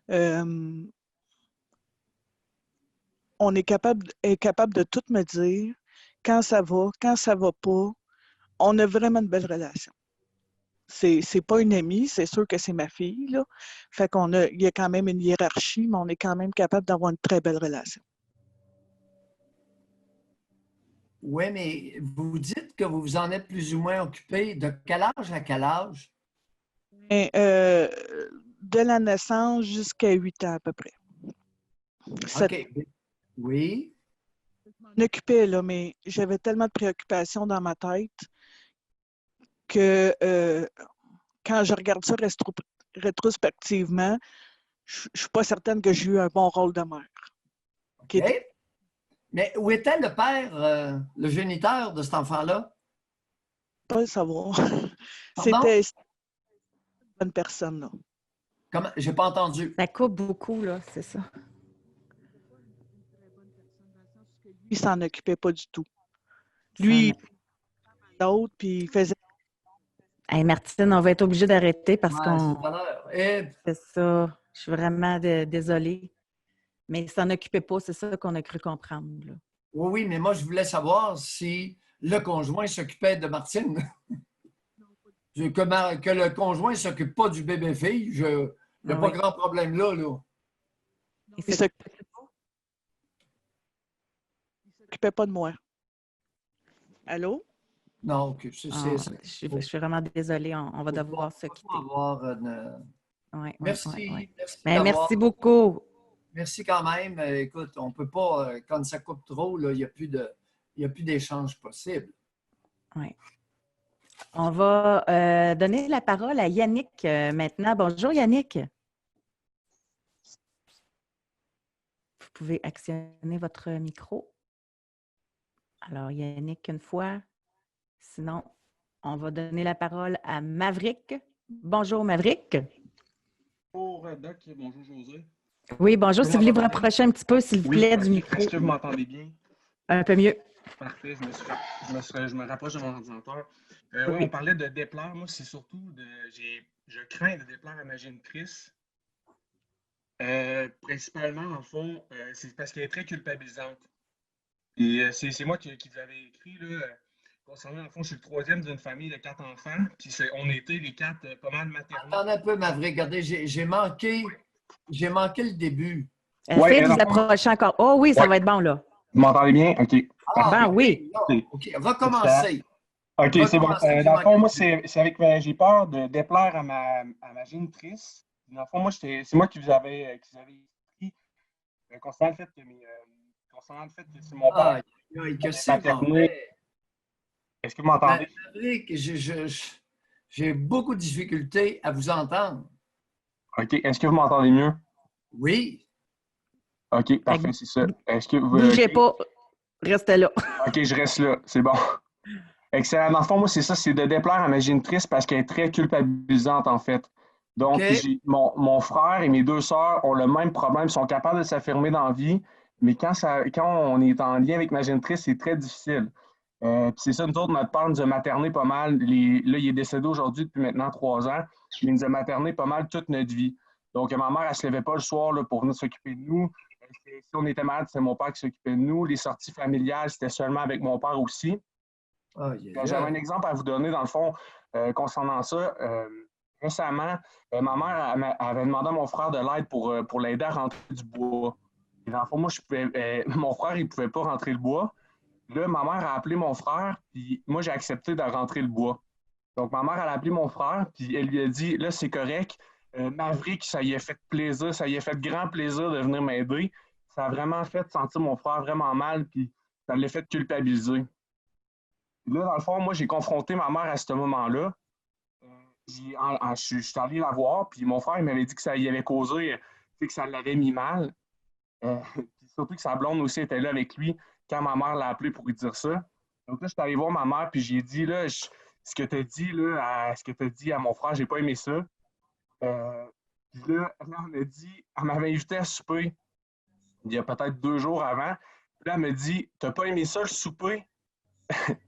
On est capable de tout me dire quand ça va pas. On a vraiment une belle relation. C'est pas une amie, c'est sûr que c'est ma fille, là. Fait il y a quand même une hiérarchie, mais on est quand même capable d'avoir une très belle relation. Oui, mais vous dites que vous vous en êtes plus ou moins occupé. De quel âge à quel âge? Et, de la naissance jusqu'à 8 ans à peu près. OK. Oui. Je m'en occupais, là, mais j'avais tellement de préoccupations dans ma tête que quand je regarde ça rétrospectivement, je ne suis pas certaine que j'ai eu un bon rôle de mère. OK. Mais où était le père, le géniteur de cet enfant-là? Pas le savoir. Pardon? C'était une bonne personne, là. Comment? J'ai pas entendu. Ça coupe beaucoup, là, c'est ça. Il s'en occupait pas du tout. Lui, il l'autre, puis il faisait. Hey, Martine, on va être obligé d'arrêter parce Ouais, qu'on c'est tout à l'heure. Et fait ça. Je suis vraiment désolée. Mais il s'en occupait pas, c'est ça qu'on a cru comprendre, là. oui, oui, mais moi, je voulais savoir si le conjoint s'occupait de Martine. Que le conjoint ne s'occupe pas du bébé-fille, il n'y a pas grand problème là. Il s'occupait pas de moi. Allô? Non, OK. Je suis vraiment désolée. On va devoir se quitter. Merci. Merci beaucoup. Merci quand même. Écoute, on ne peut pas, quand ça coupe trop, il n'y a plus d'échange possible. Oui. On va donner la parole à Yannick maintenant. Bonjour Yannick. Vous pouvez actionner votre micro. Alors Yannick une fois. Sinon, on va donner la parole à Maverick. Bonjour Maverick. Bonjour Doc, bonjour José. Oui, bonjour. Si vous voulez vous rapprocher un petit peu, s'il vous plaît, du micro. Est-ce que vous m'entendez bien? Un peu mieux. Parfait, je me rapproche de mon ordinateur. Oui, on parlait de déplaire. Moi, c'est surtout je crains de déplaire à ma génitrice. Principalement, en fond, c'est parce qu'elle est très culpabilisante. Et c'est moi qui vous avais écrit, là, concernant, en fond, je suis le troisième d'une famille de 4 enfants. Puis on était les 4 pas mal maternels. Attendez un peu, Maverick. Regardez, j'ai manqué le début. Essayez de vous approcher encore. Oh oui, ça va être bon, là. Vous m'entendez bien? OK. Ben oui. OK, recommencez. OK, c'est bon. Dans le fond, moi, c'est avec j'ai peur de déplaire à ma génitrice. Dans le fond, moi, c'est moi qui vous avais écrit concernant le fait que c'est mon père. Est-ce que vous m'entendez? Maverick, j'ai beaucoup de difficultés à vous entendre. OK. Est-ce que vous m'entendez mieux? Oui. OK, parfait, c'est ça. Est-ce que vous... Bougez pas. Reste là. OK, je reste là. C'est bon. Excellent. Dans le fond, moi, c'est ça, c'est de déplaire à ma génitrice parce qu'elle est très culpabilisante, en fait. Donc, OK. mon frère et mes deux sœurs ont le même problème, sont capables de s'affirmer dans la vie, mais quand on est en lien avec ma génitrice, c'est très difficile. Puis c'est ça, nous autres, notre père nous a materné pas mal. Là, il est décédé aujourd'hui depuis maintenant 3 ans. Il nous a materné pas mal toute notre vie. Donc, ma mère, elle ne se levait pas le soir là, pour venir s'occuper de nous. Si on était malade, c'était mon père qui s'occupait de nous. Les sorties familiales, c'était seulement avec mon père aussi. J'avais un exemple à vous donner, dans le fond, concernant ça. Récemment, ma mère avait demandé à mon frère de l'aide pour l'aider à rentrer du bois. Et dans le fond, moi, mon frère, il ne pouvait pas rentrer le bois. Là, ma mère a appelé mon frère, puis moi, j'ai accepté de rentrer le bois. Donc, ma mère, elle a appelé mon frère, puis elle lui a dit, là, c'est correct. Maverick, ça y a fait plaisir, ça y a fait grand plaisir de venir m'aider. Ça a vraiment fait sentir mon frère vraiment mal, puis ça l'a fait culpabiliser. Puis là, dans le fond, moi, j'ai confronté ma mère à ce moment-là. Je suis allé la voir, puis mon frère il m'avait dit que ça y avait causé, que ça l'avait mis mal. Puis surtout que sa blonde aussi était là avec lui quand ma mère l'a appelé pour lui dire ça. Donc là, je suis allé voir ma mère, puis j'ai dit, là, ce que tu as dit, là, ce que tu as dit à mon frère, j'ai pas aimé ça. Puis là, elle m'avait invité à souper il y a peut-être 2 jours avant. Puis là, elle m'a dit, t'as pas aimé ça, le souper?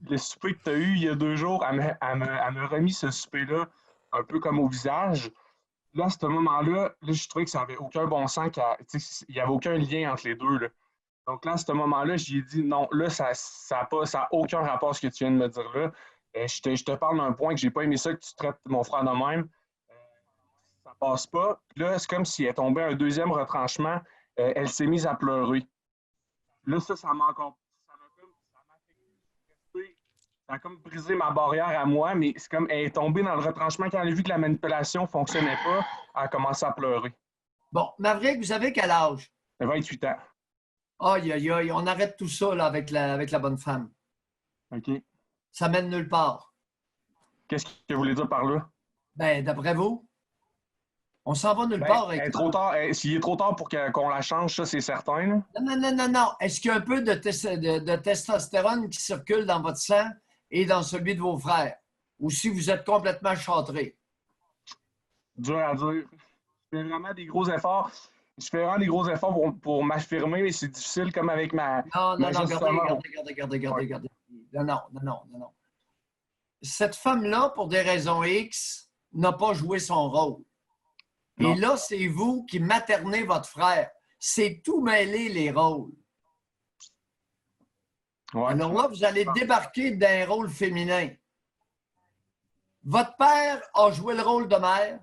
Le souper que tu as eu il y a 2 jours, elle m'a remis ce souper-là un peu comme au visage. Là, à ce moment-là, là, je trouvais que ça n'avait aucun bon sens, il n'y avait aucun lien entre les deux. Là. Donc là, à ce moment-là, j'ai dit non, là, ça n'a aucun rapport à ce que tu viens de me dire là. Je te parle d'un point que j'ai pas aimé ça, que tu traites mon frère de même. Ça passe pas. Puis là, c'est comme si elle tombait un deuxième retranchement. Elle s'est mise à pleurer. Là, ça m'a encore. Ça a comme brisé ma barrière à moi, mais c'est comme elle est tombée dans le retranchement. Quand elle a vu que la manipulation ne fonctionnait pas, elle a commencé à pleurer. Bon, Maverick, vous avez quel âge? Elle a 28 ans. Aïe, aïe, aïe, on arrête tout ça là, avec la bonne femme. OK. Ça mène nulle part. Qu'est-ce que vous voulez dire par là? Ben, d'après vous, on s'en va nulle part avec ça. Trop tard, s'il est trop tard pour qu'on la change, ça, c'est certain. Là. Non. Est-ce qu'il y a un peu de testostérone qui circule dans votre sang et dans celui de vos frères? Ou si vous êtes complètement châtré? Dur à dire. Je fais vraiment des gros efforts. Je fais vraiment des gros efforts pour m'affirmer, mais c'est difficile comme avec ma. Non, regardez. Non. Cette femme-là, pour des raisons X, n'a pas joué son rôle. Non. Et là, c'est vous qui maternez votre frère. C'est tout mêler les rôles. Ouais. Alors là, vous allez débarquer d'un rôle féminin. Votre père a joué le rôle de mère.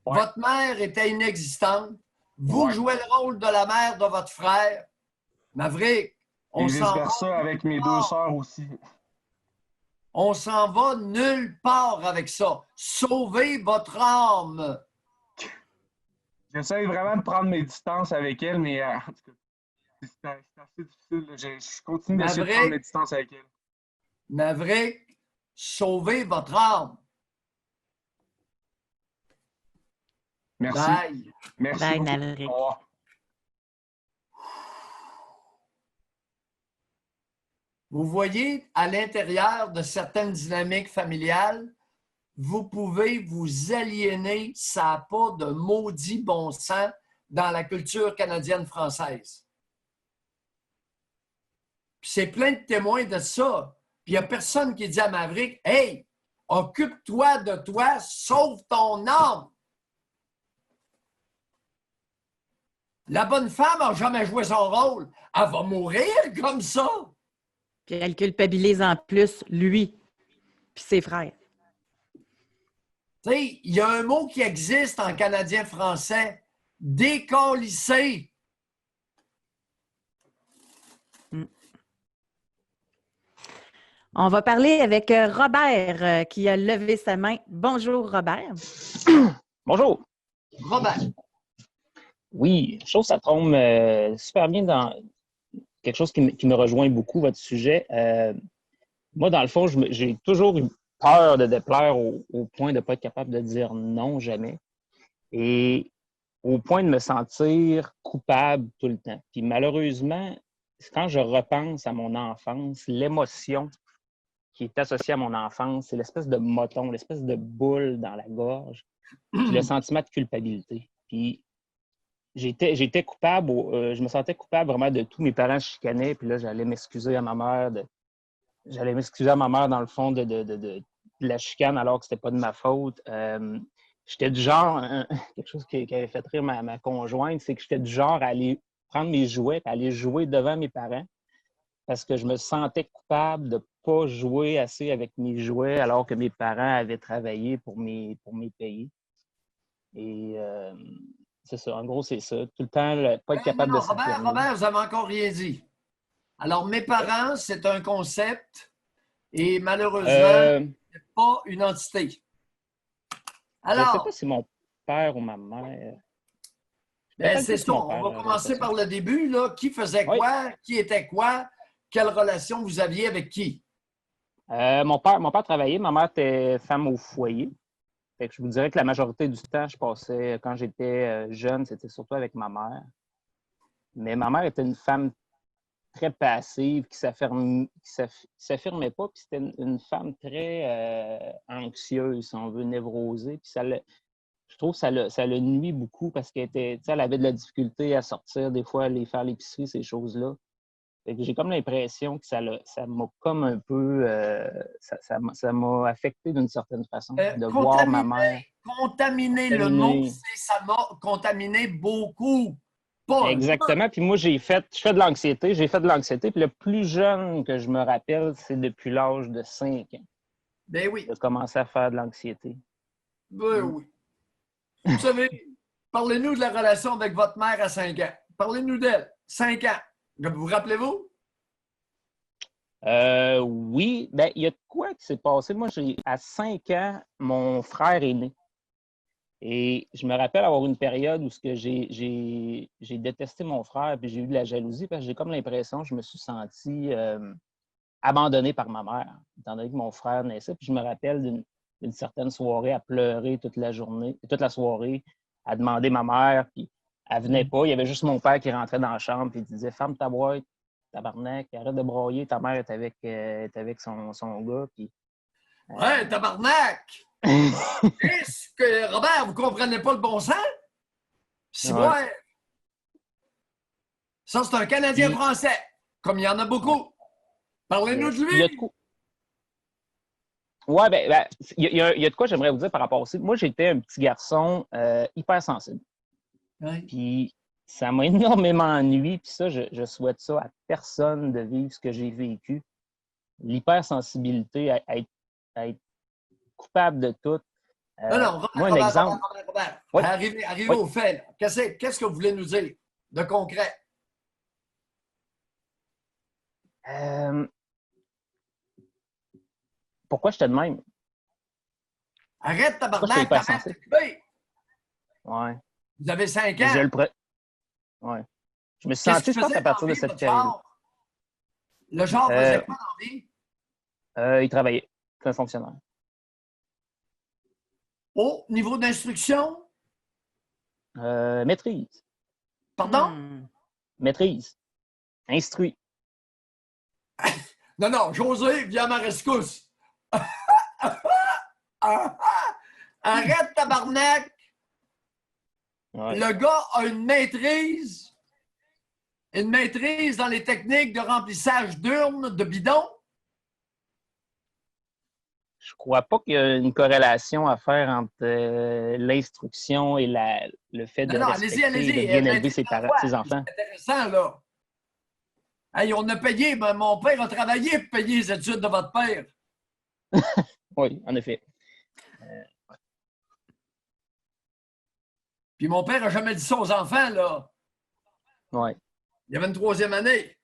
Ouais. Votre mère était inexistante. Vous jouez le rôle de la mère de votre frère. Maverick, Et vice-versa avec mes deux sœurs aussi. On s'en va nulle part avec ça. Sauvez votre âme. J'essaie vraiment de prendre mes distances avec elle, mais en tout cas, c'est assez difficile. Je continue d'essayer de prendre mes distances avec elle. Maverick, sauvez votre âme. Merci. Bye. Merci. Bye, Maverick. Vous voyez, à l'intérieur de certaines dynamiques familiales, vous pouvez vous aliéner, ça n'a pas de maudit bon sens dans la culture canadienne-française. C'est plein de témoins de ça. Puis il n'y a personne qui dit à Maverick, « Hey, occupe-toi de toi, sauve ton âme! » La bonne femme n'a jamais joué son rôle. Elle va mourir comme ça. Puis elle culpabilise en plus lui, puis ses frères. Tu sais, il y a un mot qui existe en canadien-français, décalisser. On va parler avec Robert qui a levé sa main. Bonjour, Robert. Bonjour. Robert. Oui, je trouve que ça tombe super bien dans quelque chose qui me rejoint beaucoup, votre sujet. Moi, dans le fond, j'ai toujours eu peur de déplaire au point de ne pas être capable de dire non jamais et au point de me sentir coupable tout le temps. Puis malheureusement, quand je repense à mon enfance, l'émotion qui est associée à mon enfance, c'est l'espèce de moton, l'espèce de boule dans la gorge, puis le sentiment de culpabilité. Puis j'étais coupable, je me sentais coupable vraiment de tout. Mes parents chicanaient, puis là, j'allais m'excuser à ma mère. J'allais m'excuser à ma mère, dans le fond, de la chicane, alors que c'était pas de ma faute. J'étais du genre, quelque chose qui avait fait rire ma conjointe, c'est que j'étais du genre à aller prendre mes jouets et aller jouer devant mes parents parce que je me sentais coupable de ne pas jouer assez avec mes jouets alors que mes parents avaient travaillé pour mes payer. Et c'est ça, en gros, c'est ça. Tout le temps, pas être capable de s'affirmer. Robert, vous n'avez encore rien dit. Alors, mes parents, c'est un concept et malheureusement, c'est pas une entité. Alors, je ne sais pas si mon père ou ma mère. Ben, c'est ça. On va commencer par le début. Là. Qui faisait quoi? Qui était quoi? Quelle relation vous aviez avec qui? Mon père travaillait. Ma mère était femme au foyer. Fait que je vous dirais que la majorité du temps, je passais, quand j'étais jeune, c'était surtout avec ma mère. Mais ma mère était une femme très passive, qui s'affirmait pas. Puis c'était une femme très anxieuse, si on veut, névrosée. Puis je trouve que ça le nuit beaucoup parce qu'elle avait de la difficulté à sortir, des fois, aller faire l'épicerie, ces choses-là. Fait que j'ai comme l'impression que ça m'a comme un peu... ça m'a affecté d'une certaine façon, de voir ma mère... Contaminer, le mot, c'est ça m'a contaminé beaucoup. Pas exactement. Puis moi, je fais de l'anxiété. J'ai fait de l'anxiété. Puis le plus jeune que je me rappelle, c'est depuis l'âge de 5 ans. Ben oui. J'ai commencé à faire de l'anxiété. Ben oui. Vous savez, parlez-nous de la relation avec votre mère à 5 ans. Parlez-nous d'elle. 5 ans. Vous rappelez-vous? Oui. Ben, il y a de quoi qui s'est passé. Moi, à 5 ans, mon frère est né. Et je me rappelle avoir une période où j'ai détesté mon frère puis j'ai eu de la jalousie parce que j'ai comme l'impression que je me suis senti abandonné par ma mère, étant donné que mon frère naissait. Puis je me rappelle d'une certaine soirée à pleurer toute la soirée, à demander ma mère, puis elle venait pas. Il y avait juste mon père qui rentrait dans la chambre puis il disait « Ferme ta boîte, tabarnak, arrête de broyer, ta mère est avec son gars. » Puis, ouais, tabarnak! Est-ce que, Robert, vous ne comprenez pas le bon sens? Si ouais. Ça, c'est un Canadien français, comme il y en a beaucoup. Parlez-nous de lui. Oui, il y a de quoi j'aimerais vous dire par rapport à ça. Moi, j'étais un petit garçon hypersensible. Ouais. Puis ça m'a énormément ennuyé. Puis ça, je souhaite ça à personne de vivre ce que j'ai vécu. L'hypersensibilité, à être coupable de tout. Non, moi, un exemple. Robert. Arrivez au fait. Qu'est-ce que vous voulez nous dire de concret? Pourquoi j'étais de même? Arrête, tabarnak, ta mère t'occuper. Ouais. Vous avez 5 ans. Ouais. Je me suis senti, je pense, à partir de cette période. Le genre faisait quoi dans la vie? Il travaillait. C'est un fonctionnaire. Au niveau d'instruction? Maîtrise. Pardon? Maîtrise. Instruit. Non, José, viens à ma rescousse. Arrête, tabarnak! Ouais. Le gars a une maîtrise dans les techniques de remplissage d'urnes, de bidons. Je crois pas qu'il y a une corrélation à faire entre l'instruction et le fait de respecter, de bien élever ses enfants. C'est intéressant, là. Hey, on a payé, mon père a travaillé pour payer les études de votre père. Oui, en effet. Puis mon père n'a jamais dit ça aux enfants, là. Oui. Il y avait une 3e année.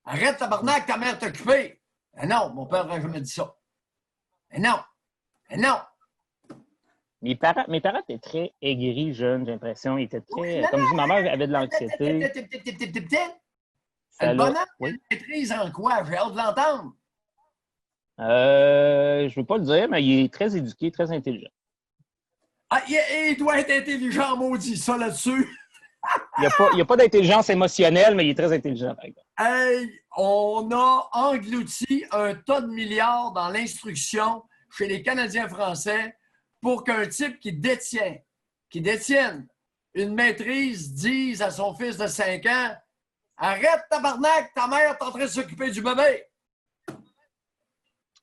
Arrête, tabarnak, ta mère t'occuper. Eh non, mon père n'a jamais dit ça. Eh non. Mes parents étaient très aigris, jeunes, j'ai l'impression. Ils étaient très... Comme je dis, ma mère avait de l'anxiété. Le bonhomme, maîtrise en quoi? J'ai hâte de l'entendre. Je ne veux pas le dire, mais il est très éduqué, très intelligent. Ah, il doit être intelligent, maudit, ça là-dessus. Il n'y a pas d'intelligence émotionnelle, mais il est très intelligent, par exemple. Hey, on a englouti un tas de milliards dans l'instruction chez les Canadiens français pour qu'un type qui détienne une maîtrise dise à son fils de 5 ans « Arrête, tabarnak, ta mère est en train de s'occuper du bébé! »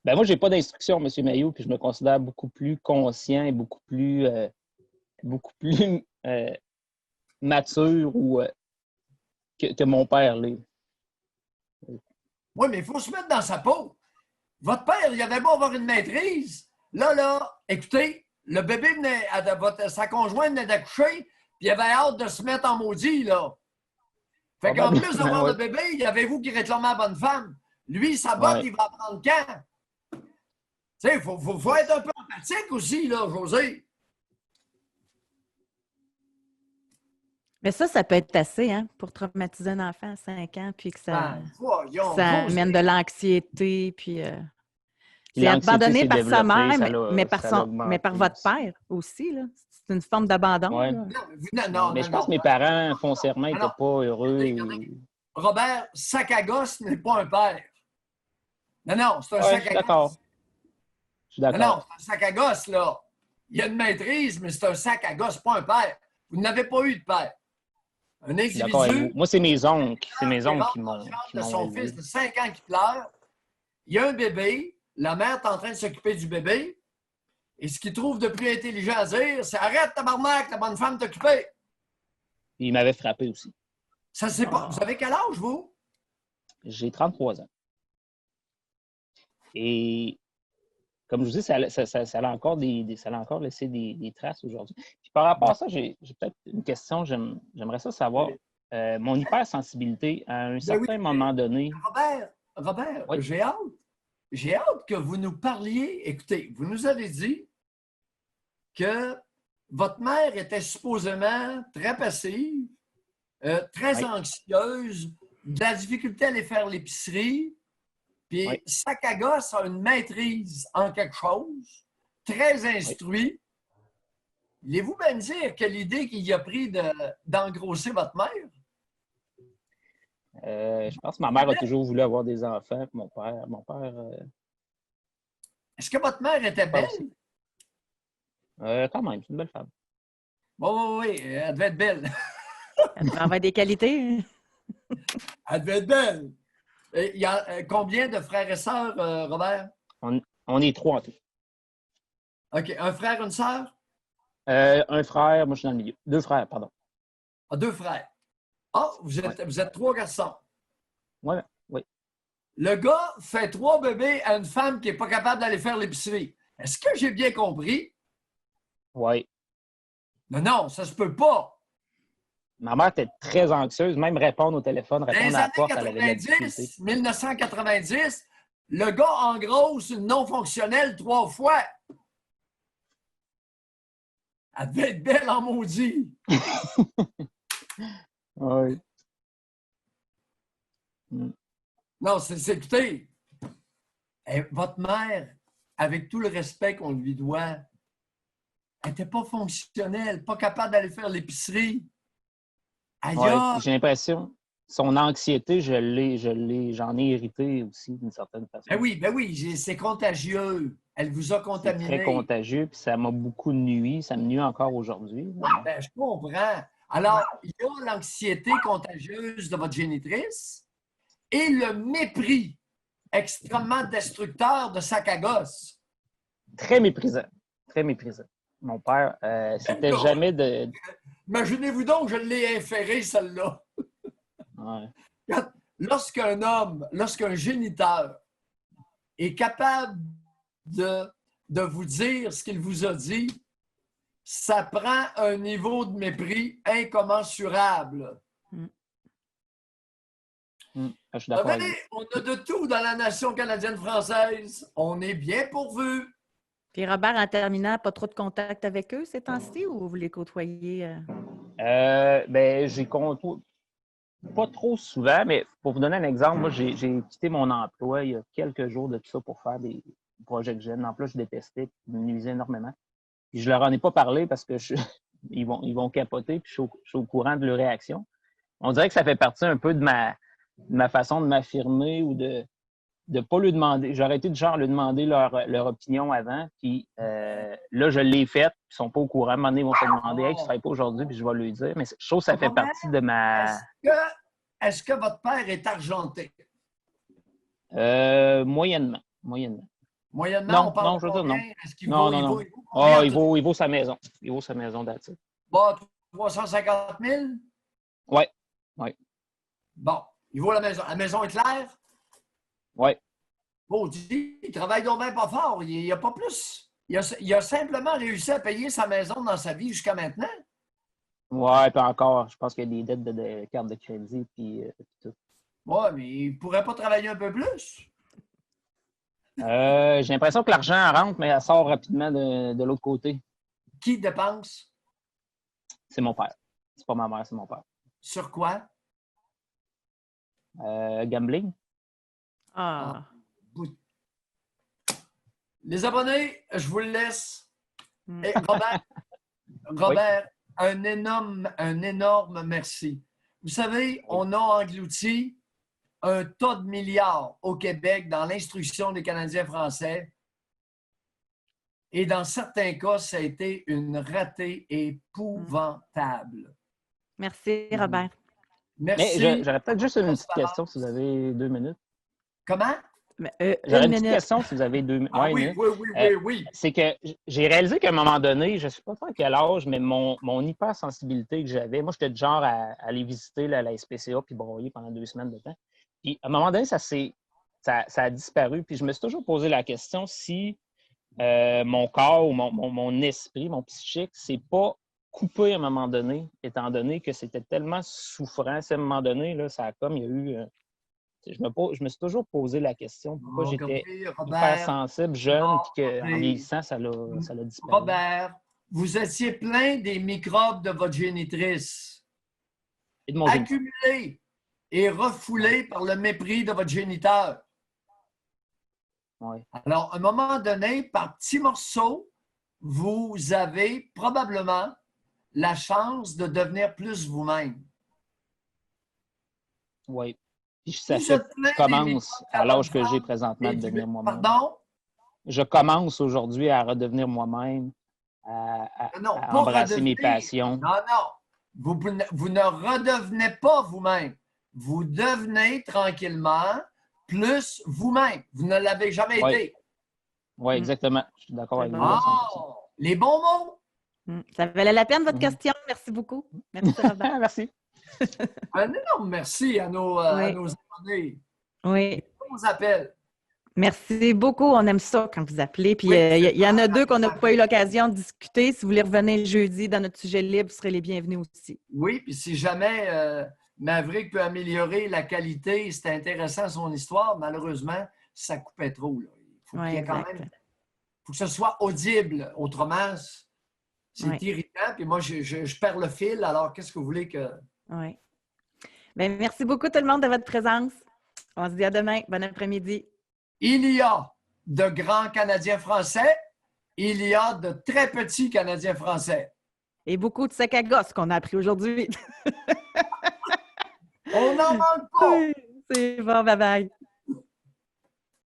Ben moi, je n'ai pas d'instruction, M. Mailloux, puis je me considère beaucoup plus conscient et beaucoup plus mature que mon père l'est. Oui, mais il faut se mettre dans sa peau. Votre père, il avait beau avoir une maîtrise. Là, écoutez, le bébé venait, sa conjointe venait d'accoucher, puis il avait hâte de se mettre en maudit, là. Fait qu'en plus d'avoir le bébé, il y avait vous qui réclamez la bonne femme. Lui, sa botte, il va apprendre quand? Tu sais, il faut être un peu empathique aussi, là, José. Mais ça peut être assez, hein, pour traumatiser un enfant à 5 ans, puis que ça amène de l'anxiété, puis c'est abandonné par sa mère, mais par votre père aussi, là. C'est une forme d'abandon. Ouais. Mais je pense que mes parents, foncièrement, n'étaient pas heureux. Robert, sac à gosse n'est pas un père. Non, c'est un sac à gosse. Je suis d'accord. Non, c'est un sac à gosse, là. Il y a une maîtrise, mais c'est un sac à gosse, pas un père. Vous n'avez pas eu de père. Un individu. Moi, c'est mes oncles. C'est mes oncles qui m'ont. De son fils de 5 ans qui pleure. Il y a un bébé. La mère est en train de s'occuper du bébé. Et ce qu'il trouve de plus intelligent à dire, c'est arrête, tabarnak, la bonne femme t'occuper. Il m'avait frappé aussi. Ça, c'est pas. Vous avez quel âge, vous? J'ai 33 ans. Et comme je vous dis, ça a encore laissé des traces aujourd'hui. Puis par rapport à ça, j'ai peut-être une question. J'aimerais ça savoir. Mon hypersensibilité, à un certain moment donné. Robert, oui. J'ai hâte que vous nous parliez. Écoutez, vous nous avez dit que votre mère était supposément très passive, très anxieuse, de la difficulté à aller faire l'épicerie. Puis sac à gosse a une maîtrise en quelque chose, très instruit. Voulez-vous bien me dire quelle idée qu'il y a pris d'engrosser votre mère? Je pense que ma mère a toujours voulu avoir des enfants. Mon père. Est-ce que votre mère était belle? Quand même, c'est une belle femme. Oui, elle devait être belle. Elle devait avoir des qualités. Elle devait être belle. Il y a combien de frères et sœurs, Robert? On est 3 en tout. OK. Un frère, une sœur? Un frère, moi je suis dans le milieu. 2 frères, pardon. 2 frères. Vous êtes 3 garçons. Oui. Le gars fait 3 bébés à une femme qui n'est pas capable d'aller faire l'épicerie. Est-ce que j'ai bien compris? Oui. Non, ça se peut pas. Ma mère était très anxieuse, même répondre au téléphone, répondre à la porte, elle avait de la difficulté. 1990, le gars engrosse une non-fonctionnelle 3 fois. Elle devait être belle en maudit. Oui. Non, écoutez, votre mère, avec tout le respect qu'on lui doit, elle n'était pas fonctionnelle, pas capable d'aller faire l'épicerie. J'ai l'impression, son anxiété, j'en ai hérité aussi d'une certaine façon. Ben oui, c'est contagieux. Elle vous a contaminé. C'est très contagieux, puis ça m'a beaucoup nui. Ça me nuit encore aujourd'hui. Je comprends. Alors, il y a l'anxiété contagieuse de votre génitrice et le mépris extrêmement destructeur de sac à gosse. Très méprisant. Très méprisant. Mon père, c'était jamais de... Imaginez-vous donc, je l'ai inféré, celle-là. Lorsqu'un homme, lorsqu'un géniteur est capable de vous dire ce qu'il vous a dit, ça prend un niveau de mépris incommensurable. Je suis d'accord. On a de tout dans la nation canadienne-française. On est bien pourvu. Puis Robert, en terminant, pas trop de contact avec eux ces temps-ci ou vous les côtoyez? J'ai côtoyé pas trop souvent, mais pour vous donner un exemple, moi, j'ai quitté mon emploi il y a quelques jours de tout ça pour faire des projets que j'aime. L'emploi, je détestais, il me nuisait énormément. Puis je leur en ai pas parlé parce que ils vont capoter, puis je suis au courant de leur réaction. On dirait que ça fait partie un peu de ma façon de m'affirmer ou de ne pas lui demander. J'aurais été du genre à lui demander leur opinion avant, puis là, je l'ai faite, puis ils sont pas au courant. À un moment donné, ils vont se demander « Hey, tu ne travailles pas aujourd'hui? » Puis je vais lui dire. Mais je trouve que ça fait partie de ma... Est-ce que votre père est argenté? Moyennement. Moyennement, on parle non, je veux dire non. Est-ce qu'il Non. Il vaut sa maison. Il vaut sa maison d'attitude. Bon, 350 000? Oui. Bon, il vaut la maison. La maison est claire? Oui. Bon, il travaille donc bien pas fort. Il n'y a pas plus. Il a simplement réussi à payer sa maison dans sa vie jusqu'à maintenant. Oui, puis encore, je pense qu'il y a des dettes de carte de crédit, puis tout. Oui, mais il ne pourrait pas travailler un peu plus? J'ai l'impression que l'argent rentre, mais elle sort rapidement de l'autre côté. Qui dépense? C'est mon père. C'est pas ma mère, c'est mon père. Sur quoi? Gambling. Ah. Les abonnés, je vous le laisse. Mm. Et Robert, un énorme merci. Vous savez, on a englouti un tas de milliards au Québec dans l'instruction des Canadiens français. Et dans certains cas, ça a été une ratée épouvantable. Merci, Robert. Merci. Mais j'aurais peut-être juste une petite question si vous avez 2 minutes. Comment? J'aurais une petite question si vous avez 2 minutes. Oui. C'est que j'ai réalisé qu'à un moment donné, je ne sais pas trop à quel âge, mais mon hypersensibilité que j'avais, moi, j'étais du genre à aller visiter la SPCA puis broyer pendant 2 semaines de temps. Puis à un moment donné, ça a disparu. Puis je me suis toujours posé la question si mon corps ou mon esprit, mon psychique, c'est pas coupé à un moment donné, étant donné que c'était tellement souffrant. À un moment donné, là, ça a comme il y a eu... je me suis toujours posé la question pourquoi j'étais hyper sensible, jeune, puis qu'en vieillissant, ça l'a disparu. Robert, vous étiez plein des microbes de votre génitrice. Et de mon accumulés et refoulés par le mépris de votre géniteur. Oui. Alors, à un moment donné, par petits morceaux, vous avez probablement la chance de devenir plus vous-même. Oui. Puis ça fait je commence à l'âge que j'ai présentement de devenir moi-même. Pardon? Je commence aujourd'hui à redevenir moi-même, à embrasser mes passions. Non. Vous ne redevenez pas vous-même. Vous devenez tranquillement plus vous-même. Vous ne l'avez jamais été. Oui, exactement. Je suis d'accord avec vous. Les bons mots. Ça valait la peine, votre question. Merci beaucoup. Merci, Robert. Merci. Un énorme merci à nos abonnés. Oui. On vous appelle. Merci beaucoup. On aime ça quand vous appelez. Puis il y en a 2 qu'on n'a pas eu l'occasion de discuter. Si vous voulez revenir jeudi dans notre sujet libre, vous serez les bienvenus aussi. Oui, puis si jamais Maverick peut améliorer la qualité, c'est intéressant son histoire, malheureusement, ça coupait trop. Là. Il faut qu'il y ait quand même. Il faut que ce soit audible. Autrement, c'est irritant. Puis moi, je perds le fil. Alors, qu'est-ce que vous voulez que. Oui. Bien, merci beaucoup tout le monde de votre présence. On se dit à demain. Bon après-midi. Il y a de grands Canadiens français. Il y a de très petits Canadiens français. Et beaucoup de sacs à gosse qu'on a appris aujourd'hui. On n'en manque pas. C'est bon, bye-bye.